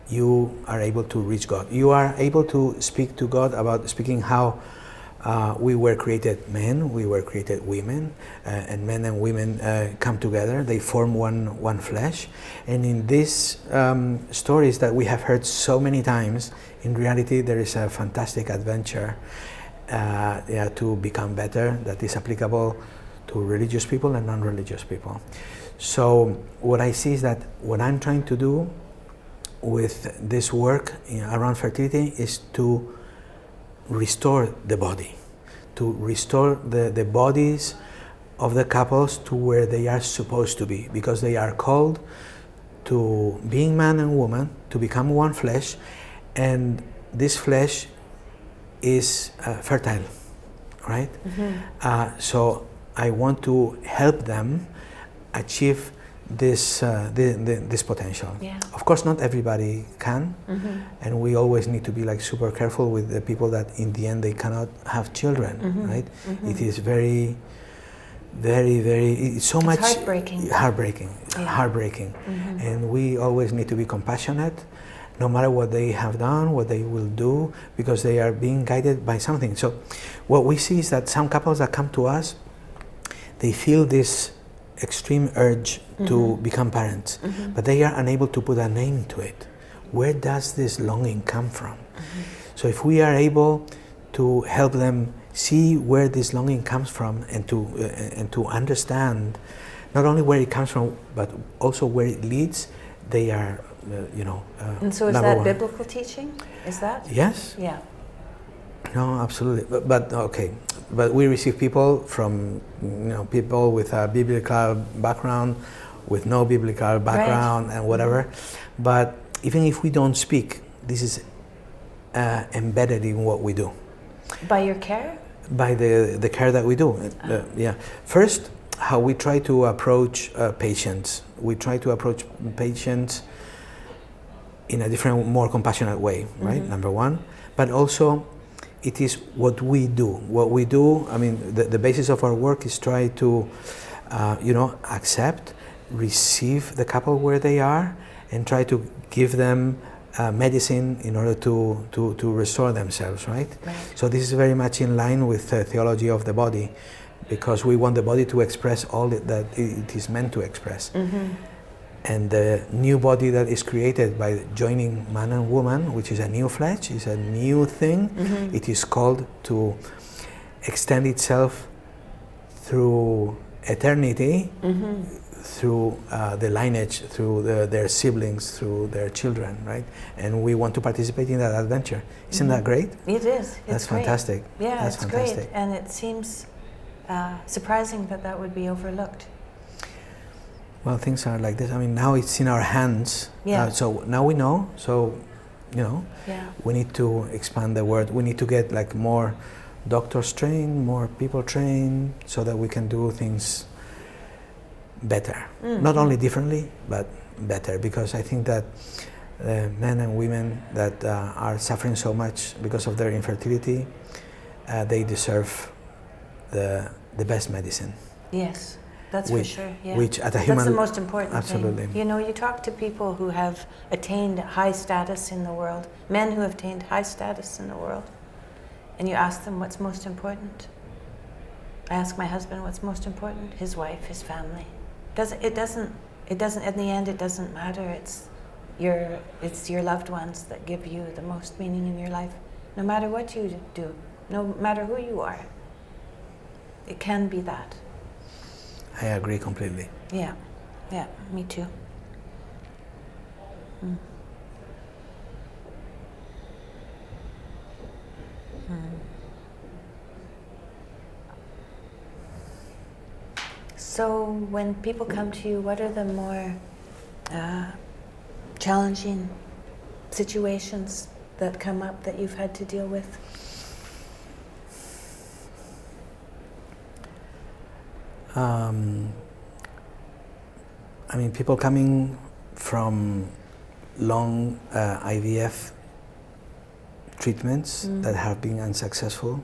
you are able to reach God. You are able to speak to God about speaking how we were created men, we were created women, and men and women come together, they form one flesh. And in these stories that we have heard so many times, in reality there is a fantastic adventure to become better that is applicable to religious people and non-religious people. So what I see is that what I'm trying to do with this work around fertility is to restore the body, to restore the bodies of the couples to where they are supposed to be, because they are called to being man and woman, to become one flesh, and this flesh is fertile, right? So I want to help them achieve this this potential. Yeah. Of course, not everybody can, and we always need to be like super careful with the people that in the end they cannot have children, right? It is very, it's so much heartbreaking. Heartbreaking, and we always need to be compassionate, no matter what they have done, what they will do, because they are being guided by something. So, what we see is that some couples that come to us, they feel this extreme urge to become parents, but they are unable to put a name to it. Where does this longing come from? So if we are able to help them see where this longing comes from, and to understand not only where it comes from, but also where it leads, they are, and so is that biblical teaching? Is that? Yes. Yeah. No, absolutely. But we receive people from, people with a biblical background, with no biblical background, and whatever. But even if we don't speak, this is embedded in what we do. By your care? By the care that we do. Yeah. First, how we try to approach patients. We try to approach patients in a different, more compassionate way, right? Number one. But also, it is what we do. What we do, I mean, the basis of our work is try to, accept, receive the couple where they are, and try to give them medicine in order to restore themselves, right? So this is very much in line with the theology of the body, because we want the body to express all that it is meant to express. And the new body that is created by joining man and woman, which is a new flesh, is a new thing. It is called to extend itself through eternity, through the lineage, through their siblings, through their children, right? And we want to participate in that adventure. Isn't that great? It is. That's fantastic. Yeah, that's it's fantastic. great. And it seems surprising that would be overlooked. Well, things are like this. I mean, now it's in our hands. So now we know. So, we need to expand the word. We need to get like more doctors trained, more people trained, so that we can do things better. Not only differently, but better. Because I think that men and women that are suffering so much because of their infertility, they deserve the best medicine. Yes. That's for sure, yeah. Which at a human... That's the most important thing. You know, you talk to people who have attained high status in the world, men who have attained high status in the world, and you ask them what's most important. I ask my husband what's most important, his wife, his family. It doesn't, in the end, it doesn't matter. It's your loved ones that give you the most meaning in your life, no matter what you do, no matter who you are. It can be that. I agree completely. Yeah, me too. So when people come to you, what are the more challenging situations that come up that you've had to deal with? I mean, people coming from long IVF treatments that have been unsuccessful,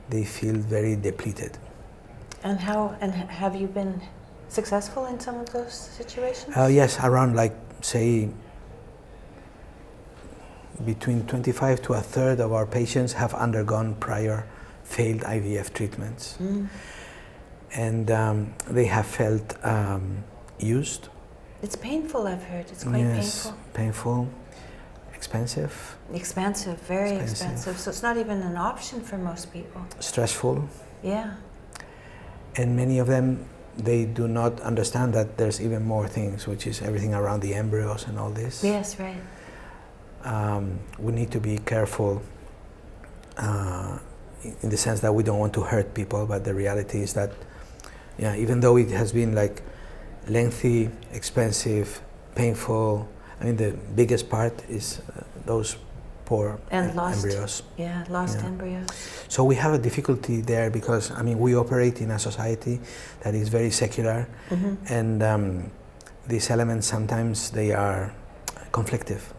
they feel very depleted. And have you been successful in some of those situations? Yes, around say between 25 to a third of our patients have undergone prior failed IVF treatments. And they have felt used. It's painful, I've heard. It's quite painful, expensive. Expensive, very expensive. So it's not even an option for most people. Stressful. Yeah. And many of them, they do not understand that there's even more things, which is everything around the embryos and all this. Yes, right. We need to be careful in the sense that we don't want to hurt people, but the reality is that even though it has been lengthy, expensive, painful, I mean the biggest part is those poor embryos. Lost embryos. So we have a difficulty there because we operate in a society that is very secular, and these elements sometimes they are conflictive,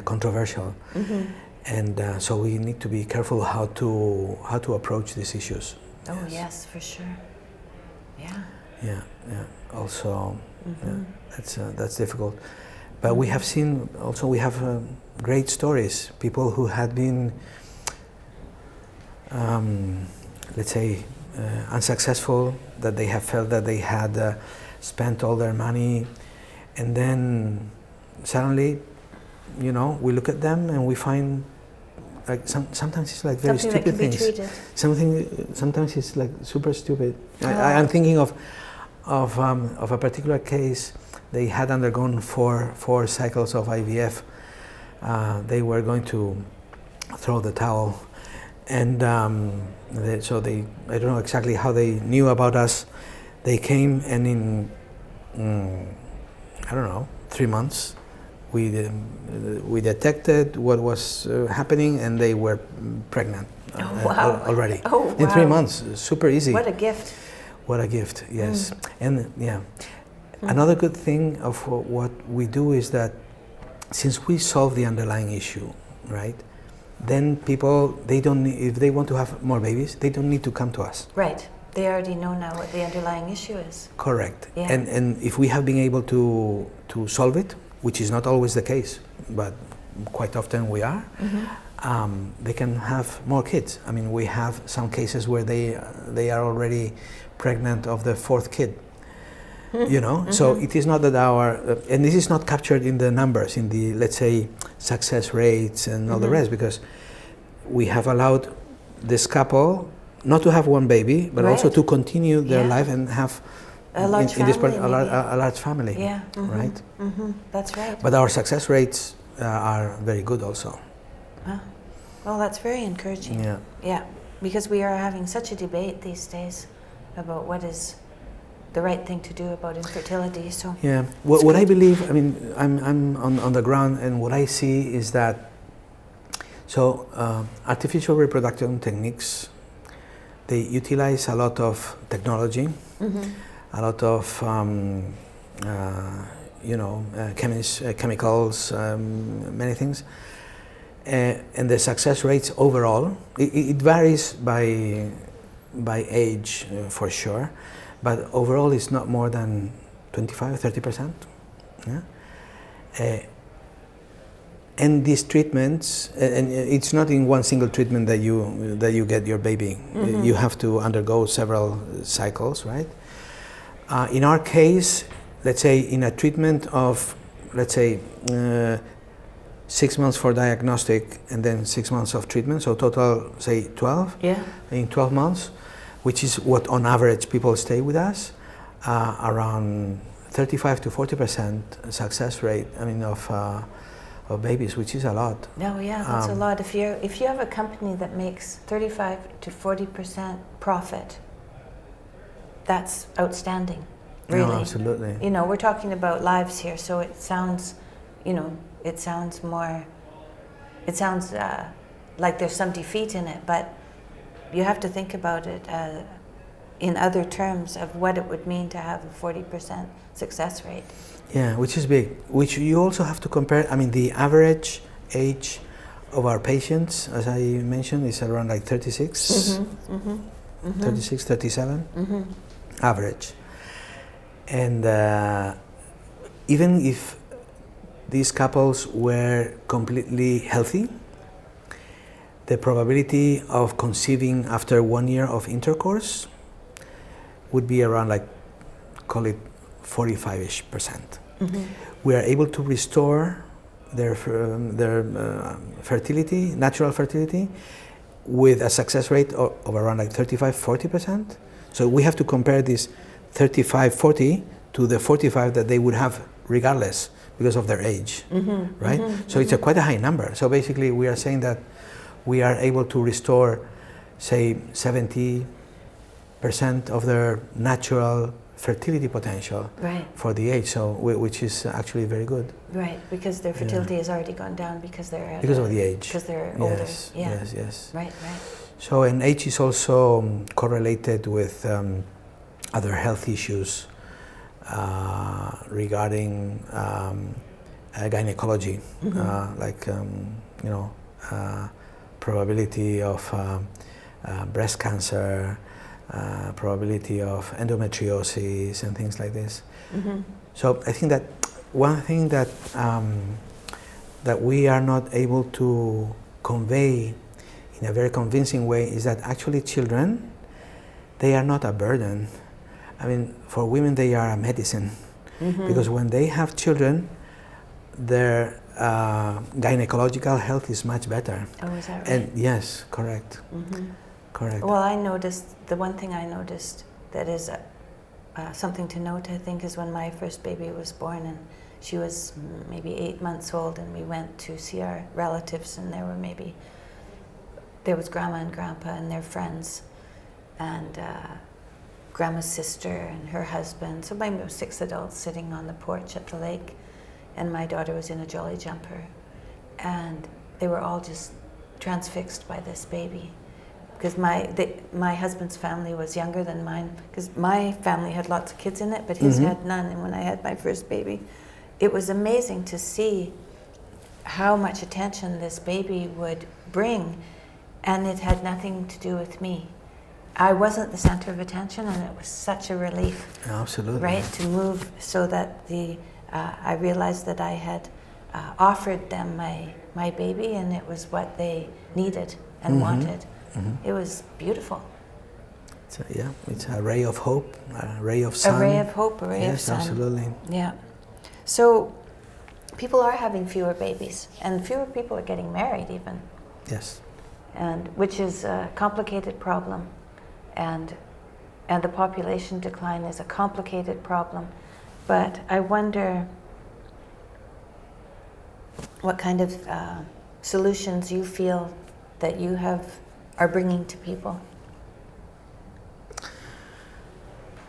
controversial, and so we need to be careful how to approach these issues. Oh yes, for sure. Yeah. Also, that's difficult. But we have seen also great stories. People who had been, let's say, unsuccessful. That they have felt that they had spent all their money, and then suddenly, we look at them and we find. Sometimes it's very stupid things. Sometimes it's super stupid. I'm thinking of a particular case. They had undergone four cycles of IVF. They were going to throw the towel, and I don't know exactly how they knew about us. They came, and in 3 months. We detected what was happening, and they were pregnant already. In 3 months, super easy. What a gift! What a gift! Yes, and another good thing of what we do is that since we solve the underlying issue, right? Then people if they want to have more babies, they don't need to come to us. Right. They already know now what the underlying issue is. Correct. Yeah. And if we have been able to solve it, which is not always the case, but quite often we are, they can have more kids. I mean, we have some cases where they are already pregnant of the fourth kid. You know, so it is not that and this is not captured in the numbers, in the, let's say, success rates and all the rest, because we have allowed this couple not to have one baby, but also to continue their life and have a large family. A large family. Yeah. Right? That's right. But our success rates are very good also. Well, that's very encouraging. Yeah. Yeah, because we are having such a debate these days about what is the right thing to do about infertility. So yeah, what I believe, I mean, I'm on the ground, and what I see is that artificial reproduction techniques, they utilize a lot of technology, a lot of chemicals, many things, and the success rates overall, it varies by age for sure, but overall it's not more than 25-30%. Yeah? And these treatments, and it's not in one single treatment that you get your baby. You have to undergo several cycles, right? In our case, let's say in a treatment of, let's say, 6 months for diagnostic and then 6 months of treatment, so total, say, 12. Yeah. In 12 months, which is what on average people stay with us, around 35-40% success rate. I mean, of babies, which is a lot. No, yeah, that's a lot. If you have a company that makes 35-40% profit, that's outstanding. Really. No, absolutely. You know, we're talking about lives here, so it sounds, it sounds like there's some defeat in it, but you have to think about it in other terms of what it would mean to have a 40% success rate. Yeah, which is big. Which you also have to compare. I mean, the average age of our patients, as I mentioned, is around like 36, 36, 37, average. And even if these couples were completely healthy, the probability of conceiving after 1 year of intercourse would be around, like, call it 45-ish%. We are able to restore their fertility, natural fertility, with a success rate of around like 35-40%. So we have to compare this 35-40 to the 45 that they would have regardless because of their age, right? So it's quite a high number. So basically we are saying that we are able to restore, say, 70% of their natural fertility potential for the age, so which is actually very good. Right, because their fertility has already gone down because they're of the age. Because they're older. Yes. Right. So, and age is also correlated with other health issues regarding gynecology, like probability of breast cancer, probability of endometriosis and things like this. So I think that one thing that that we are not able to convey in a very convincing way is that actually children, they are not a burden. I mean, for women they are a medicine, because when they have children, their gynecological health is much better. Oh, is that right? And yes, correct. Correct. Well, I noticed, the one thing I noticed that is something to note, I think, is when my first baby was born, and she was maybe 8 months old, and we went to see our relatives, and there was Grandma and Grandpa and their friends, and Grandma's sister and her husband, so maybe 6 adults sitting on the porch at the lake, and my daughter was in a jolly jumper, and they were all just transfixed by this baby. Because my husband's family was younger than mine, because my family had lots of kids in it, but his had none. And when I had my first baby, it was amazing to see how much attention this baby would bring, and it had nothing to do with me. I wasn't the center of attention, and it was such a relief. Absolutely. Right, to move so that I realized that I had offered them my baby, and it was what they needed and wanted. It was beautiful. So, yeah, it's a ray of hope, a ray of sun. A ray of hope, a ray of sun. Yes, absolutely. Yeah. So people are having fewer babies, and fewer people are getting married even. Yes. And which is a complicated problem, and the population decline is a complicated problem. But I wonder what kind of solutions you feel that you are bringing to people.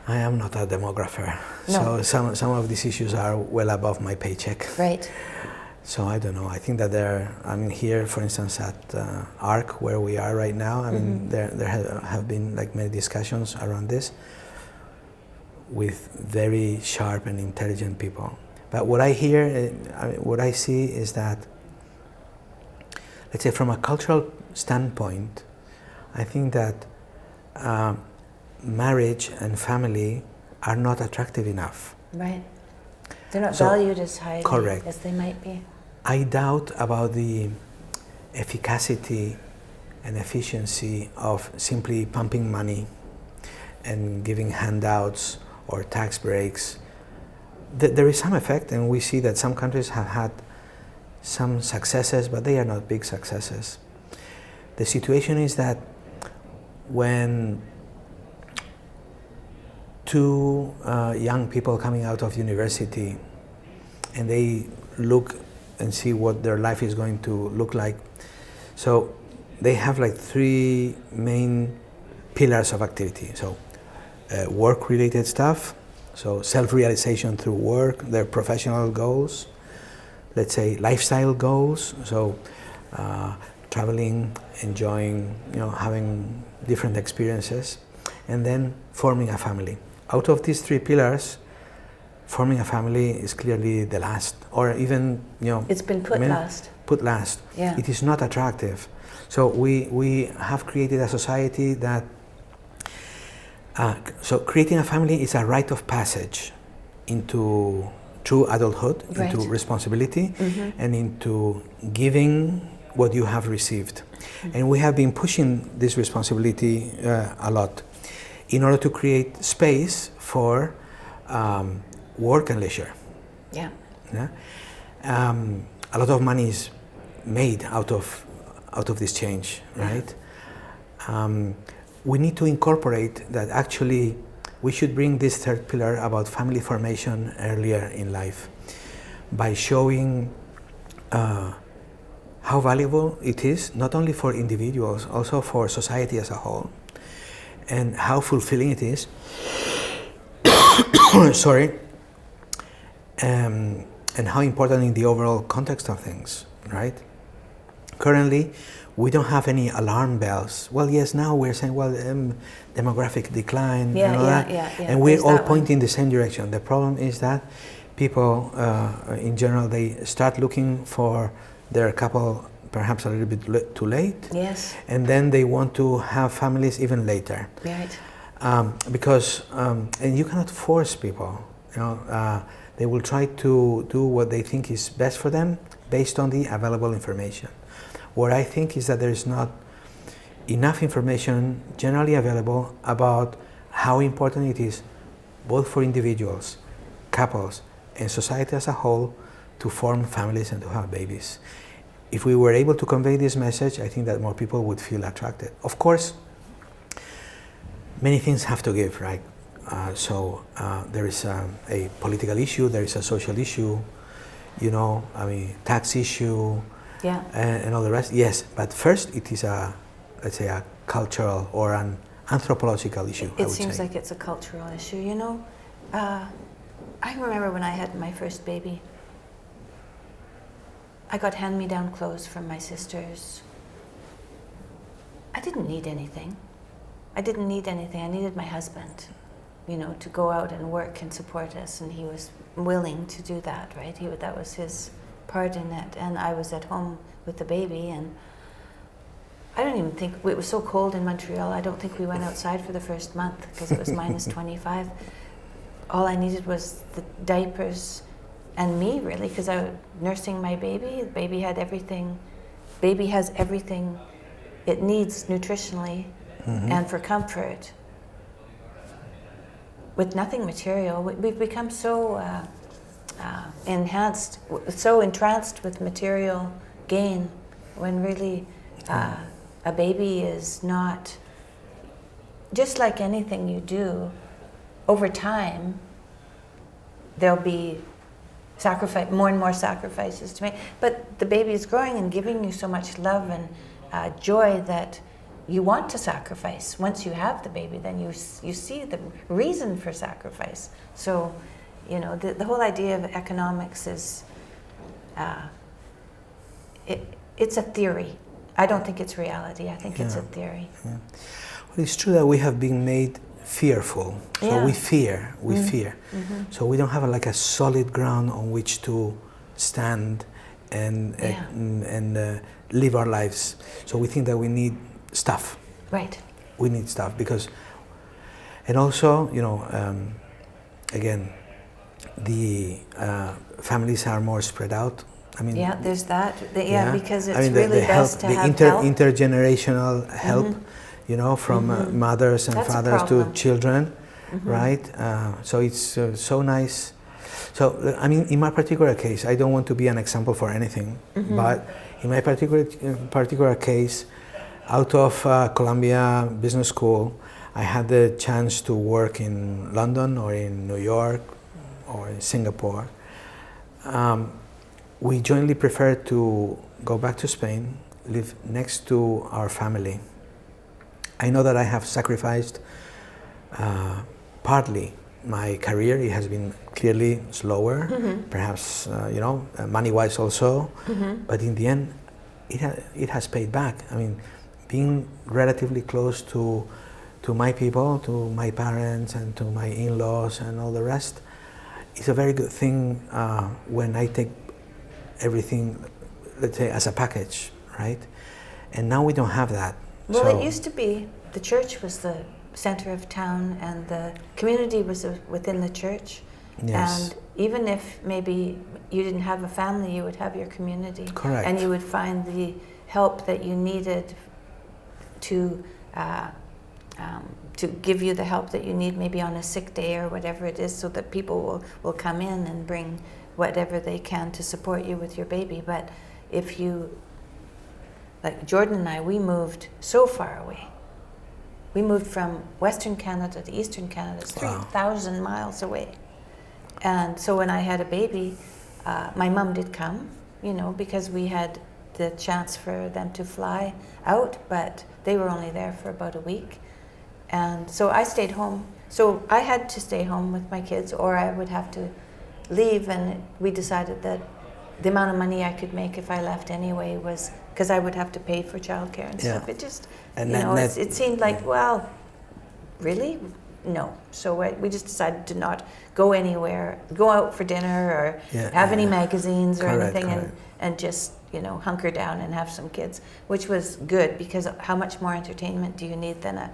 I am not a demographer, no. So some of these issues are well above my paycheck. Right. So I don't know. I think that here, for instance, at ARC, where we are right now, there have been like many discussions around this with very sharp and intelligent people. But what I hear, what I see is that, let's say from a cultural standpoint, I think that marriage and family are not attractive enough. Right. They're not valued as highly correct. As they might be. I doubt about the efficacy and efficiency of simply pumping money and giving handouts or tax breaks. There is some effect, and we see that some countries have had some successes, but they are not big successes. The situation is that when two young people coming out of university and they look and see what their life is going to look like, so they have like three main pillars of activity. So work-related stuff, so self-realization through work, their professional goals, let's say lifestyle goals, so traveling, enjoying, having different experiences, and then forming a family. Out of these three pillars, forming a family is clearly the last, or even, it's been put last. Put last. Yeah. It is not attractive. So we have created a society that, so creating a family is a rite of passage into true adulthood, right. into responsibility, and into giving what you have received. And we have been pushing this responsibility a lot in order to create space for work and leisure. Yeah. Yeah? A lot of money is made out of this change, right? We need to incorporate that actually we should bring this third pillar about family formation earlier in life by showing how valuable it is, not only for individuals, also for society as a whole, and how fulfilling it is. Sorry. And how important in the overall context of things, right? Currently, we don't have any alarm bells. Well, yes, now we're saying, demographic decline, and we're all pointing in the same direction. The problem is that people, in general, they start looking for their couple perhaps a little bit too late. Yes. And then they want to have families even later. Right. Because, and you cannot force people, they will try to do what they think is best for them based on the available information. What I think is that there is not enough information generally available about how important it is both for individuals, couples, and society as a whole to form families and to have babies. If we were able to convey this message, I think that more people would feel attracted. Of course, many things have to give, right? So there is a political issue, there is a social issue, tax issue, and all the rest. Yes, but first it is let's say a cultural or an anthropological issue. It seems like it's a cultural issue. I remember when I had my first baby, I got hand-me-down clothes from my sisters. I didn't need anything. I needed my husband, to go out and work and support us, and he was willing to do that, right? That was his part in it, and I was at home with the baby, and I don't even think, it was so cold in Montreal, I don't think we went outside for the first month because it was minus 25. All I needed was the diapers and me, really, because I was nursing my baby. The baby had everything. Baby has everything it needs nutritionally and for comfort. With nothing material, we've become so enhanced, so entranced with material gain, when really a baby is not, just like anything you do, over time there'll be more and more sacrifices to make, but the baby is growing and giving you so much love and joy that you want to sacrifice. Once you have the baby, then you see the reason for sacrifice. So, you know, the whole idea of economics is, it's a theory. I don't think it's reality. I think it's a theory. Yeah. Well, it's true that we have been made fearful. So we fear. So we don't have like a solid ground on which to stand and live our lives. So we think that we need stuff. Right. We need stuff because, and also, you know, again, the families are more spread out. I mean, there's that. Because it's really best to have intergenerational help, you know, from mothers and fathers to children, right? So it's so nice. So, I mean, in my particular case, I don't want to be an example for anything, but in my particular case, out of Columbia Business School, I had the chance to work in London or in New York or in Singapore. We jointly preferred to go back to Spain, live next to our family. I know that I have sacrificed partly my career. It has been clearly slower, perhaps, you know, money-wise also, but in the end, it has paid back. I mean, being relatively close to my people, to my parents and to my in-laws and all the rest, is a very good thing when I take everything, let's say, as a package, right? And now we don't have that. Well, it used to be the church was the center of town and the community was within the church. Yes. And even if maybe you didn't have a family, you would have your community. Correct. And you would find the help that you needed to give you the help that you need maybe on a sick day or whatever it is, so that people will come in and bring whatever they can to support you with your baby. But if you, like Jordan and I, we moved so far away. We moved from Western Canada to Eastern Canada. It's 3,000 miles away. And so when I had a baby, my mom did come, you know, because we had the chance for them to fly out, but they were only there for about a week. And so I stayed home. So I had to stay home with my kids, or I would have to leave, and we decided that the amount of money I could make if I left anyway was, because I would have to pay for childcare and stuff. It just, and you know, it seemed like, well, really? No. So we just decided to not go anywhere, go out for dinner or have any magazines or anything, and just, you know, hunker down and have some kids, which was good, because how much more entertainment do you need than a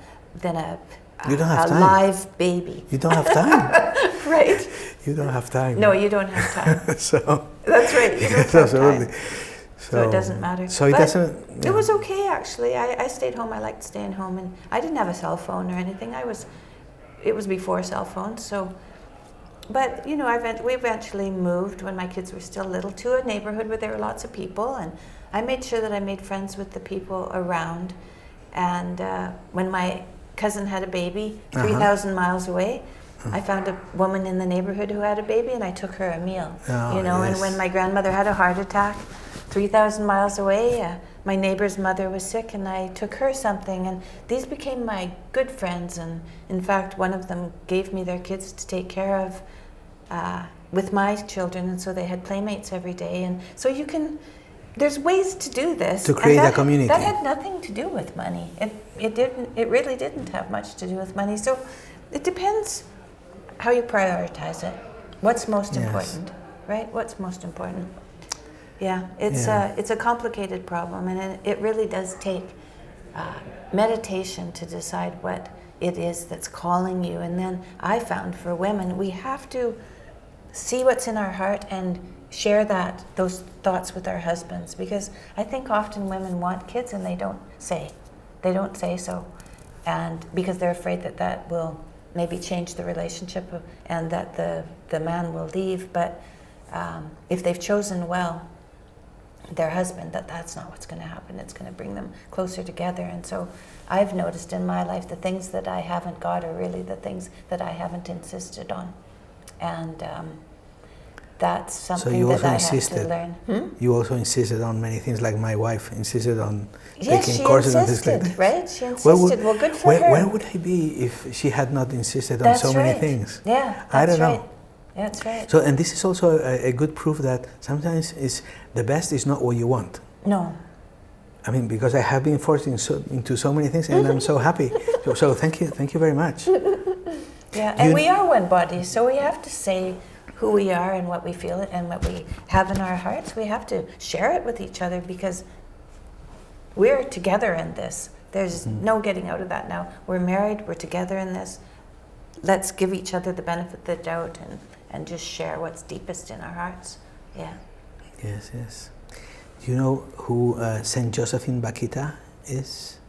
live baby? You don't have time. Right. You don't have time. No, you don't have time. So that's right. You don't have absolutely. Time. So it doesn't matter. So it doesn't. It was okay, actually. I stayed home. I liked staying home, and I didn't have a cell phone or anything. It was before cell phones. So, but you know, we eventually moved when my kids were still little to a neighborhood where there were lots of people, and I made sure that I made friends with the people around. And when my cousin had a baby 3,000 miles away, I found a woman in the neighborhood who had a baby, and I took her a meal. You know, and when my grandmother had a heart attack 3,000 miles away, my neighbor's mother was sick, and I took her something, and these became my good friends. And in fact, one of them gave me their kids to take care of with my children, and so they had playmates every day. And so there's ways to do this. To create a community. That had nothing to do with money. It really didn't have much to do with money. So it depends how you prioritize it. What's most important, right? What's most important? Yeah, it's a complicated problem, and it really does take meditation to decide what it is that's calling you. And then I found for women, we have to see what's in our heart and share those thoughts with our husbands, because I think often women want kids and they don't say so, and because they're afraid that will maybe change the relationship and that the man will leave. But if they've chosen well their husband, that's not what's going to happen. It's going to bring them closer together. And so I've noticed in my life the things that I haven't got are really the things that I haven't insisted on. And that's something that I have to learn. You also insisted on many things, like my wife insisted on yes, taking courses and things like that. that. Right? She insisted. Well, good for her. Where would I be if she had not insisted on so many things? Yeah, I don't know. That's right. So, and this is also a good proof that sometimes the best is not what you want. No. I mean, because I have been forced into so many things, and I'm so happy. So thank you very much. Yeah, and we are one body, so we have to say who we are and what we feel and what we have in our hearts. We have to share it with each other, because we're together in this. There's no getting out of that now. We're married, we're together in this. Let's give each other the benefit of the doubt and just share what's deepest in our hearts. Yeah. Yes. Do you know who Saint Josephine Bakhita is?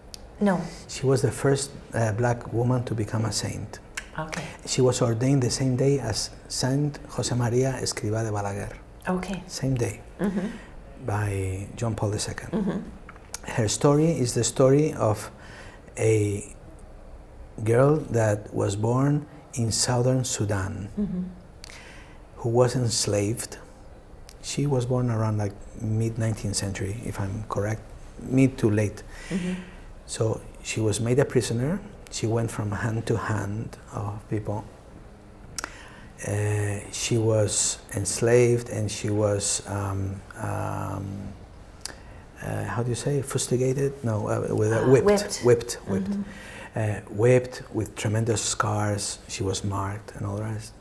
No. She was the first black woman to become a saint. Okay. She was ordained the same day as Saint José María Escrivá de Balaguer. Okay. Same day, by John Paul II. Her story is the story of a girl that was born in southern Sudan, who was enslaved. She was born around like mid-19th century, if I'm correct, mid to late. So she was made a prisoner. She went from hand to hand of people. She was enslaved, and she was, how do you say, fustigated? No, whipped. Whipped with tremendous scars. She was marked and all the rest,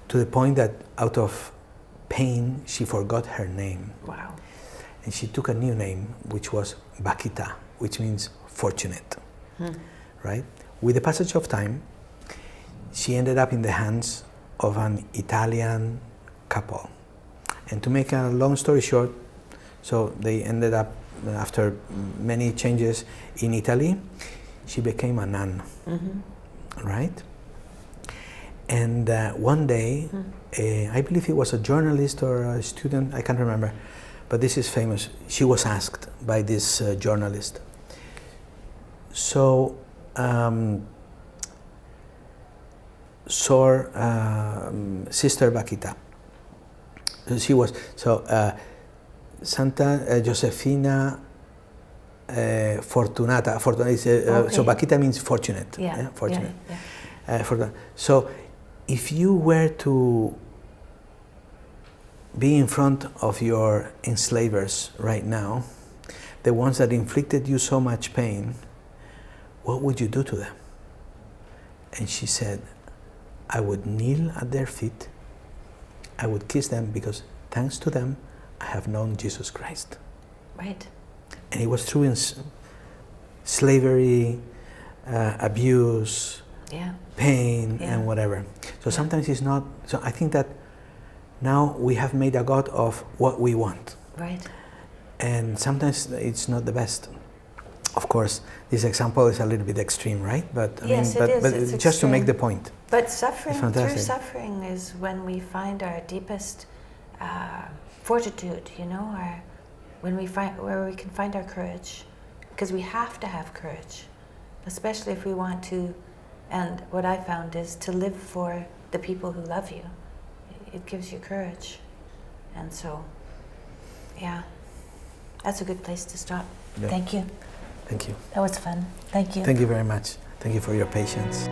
to the point that out of pain she forgot her name. Wow. And she took a new name, which was Bakhita, which means fortunate. Right? With the passage of time, she ended up in the hands of an Italian couple. And to make a long story short, so they ended up, after many changes in Italy, she became a nun, right? And one day, I believe it was a journalist or a student, I can't remember, but this is famous. She was asked by this journalist, so Sister Bakhita. She was Santa Josefina Fortunata. So Bakhita means fortunate. Yeah. Fortunate. So if you were to be in front of your enslavers right now, the ones that inflicted you so much pain, what would you do to them? And she said, I would kneel at their feet, I would kiss them, because thanks to them, I have known Jesus Christ. Right. And it was true in slavery, abuse, pain, and whatever. So sometimes it's not, so I think that now we have made a God of what we want. Right. And sometimes it's not the best. Of course, this example is a little bit extreme, right? But I mean, but it's just extreme. To make the point. But suffering, through suffering, is when we find our deepest fortitude, you know, where we can find our courage, because we have to have courage, especially if we want to. And what I found is to live for the people who love you. It gives you courage, and so, yeah, that's a good place to stop. Yeah. Thank you. Thank you. That was fun. Thank you. Thank you very much. Thank you for your patience.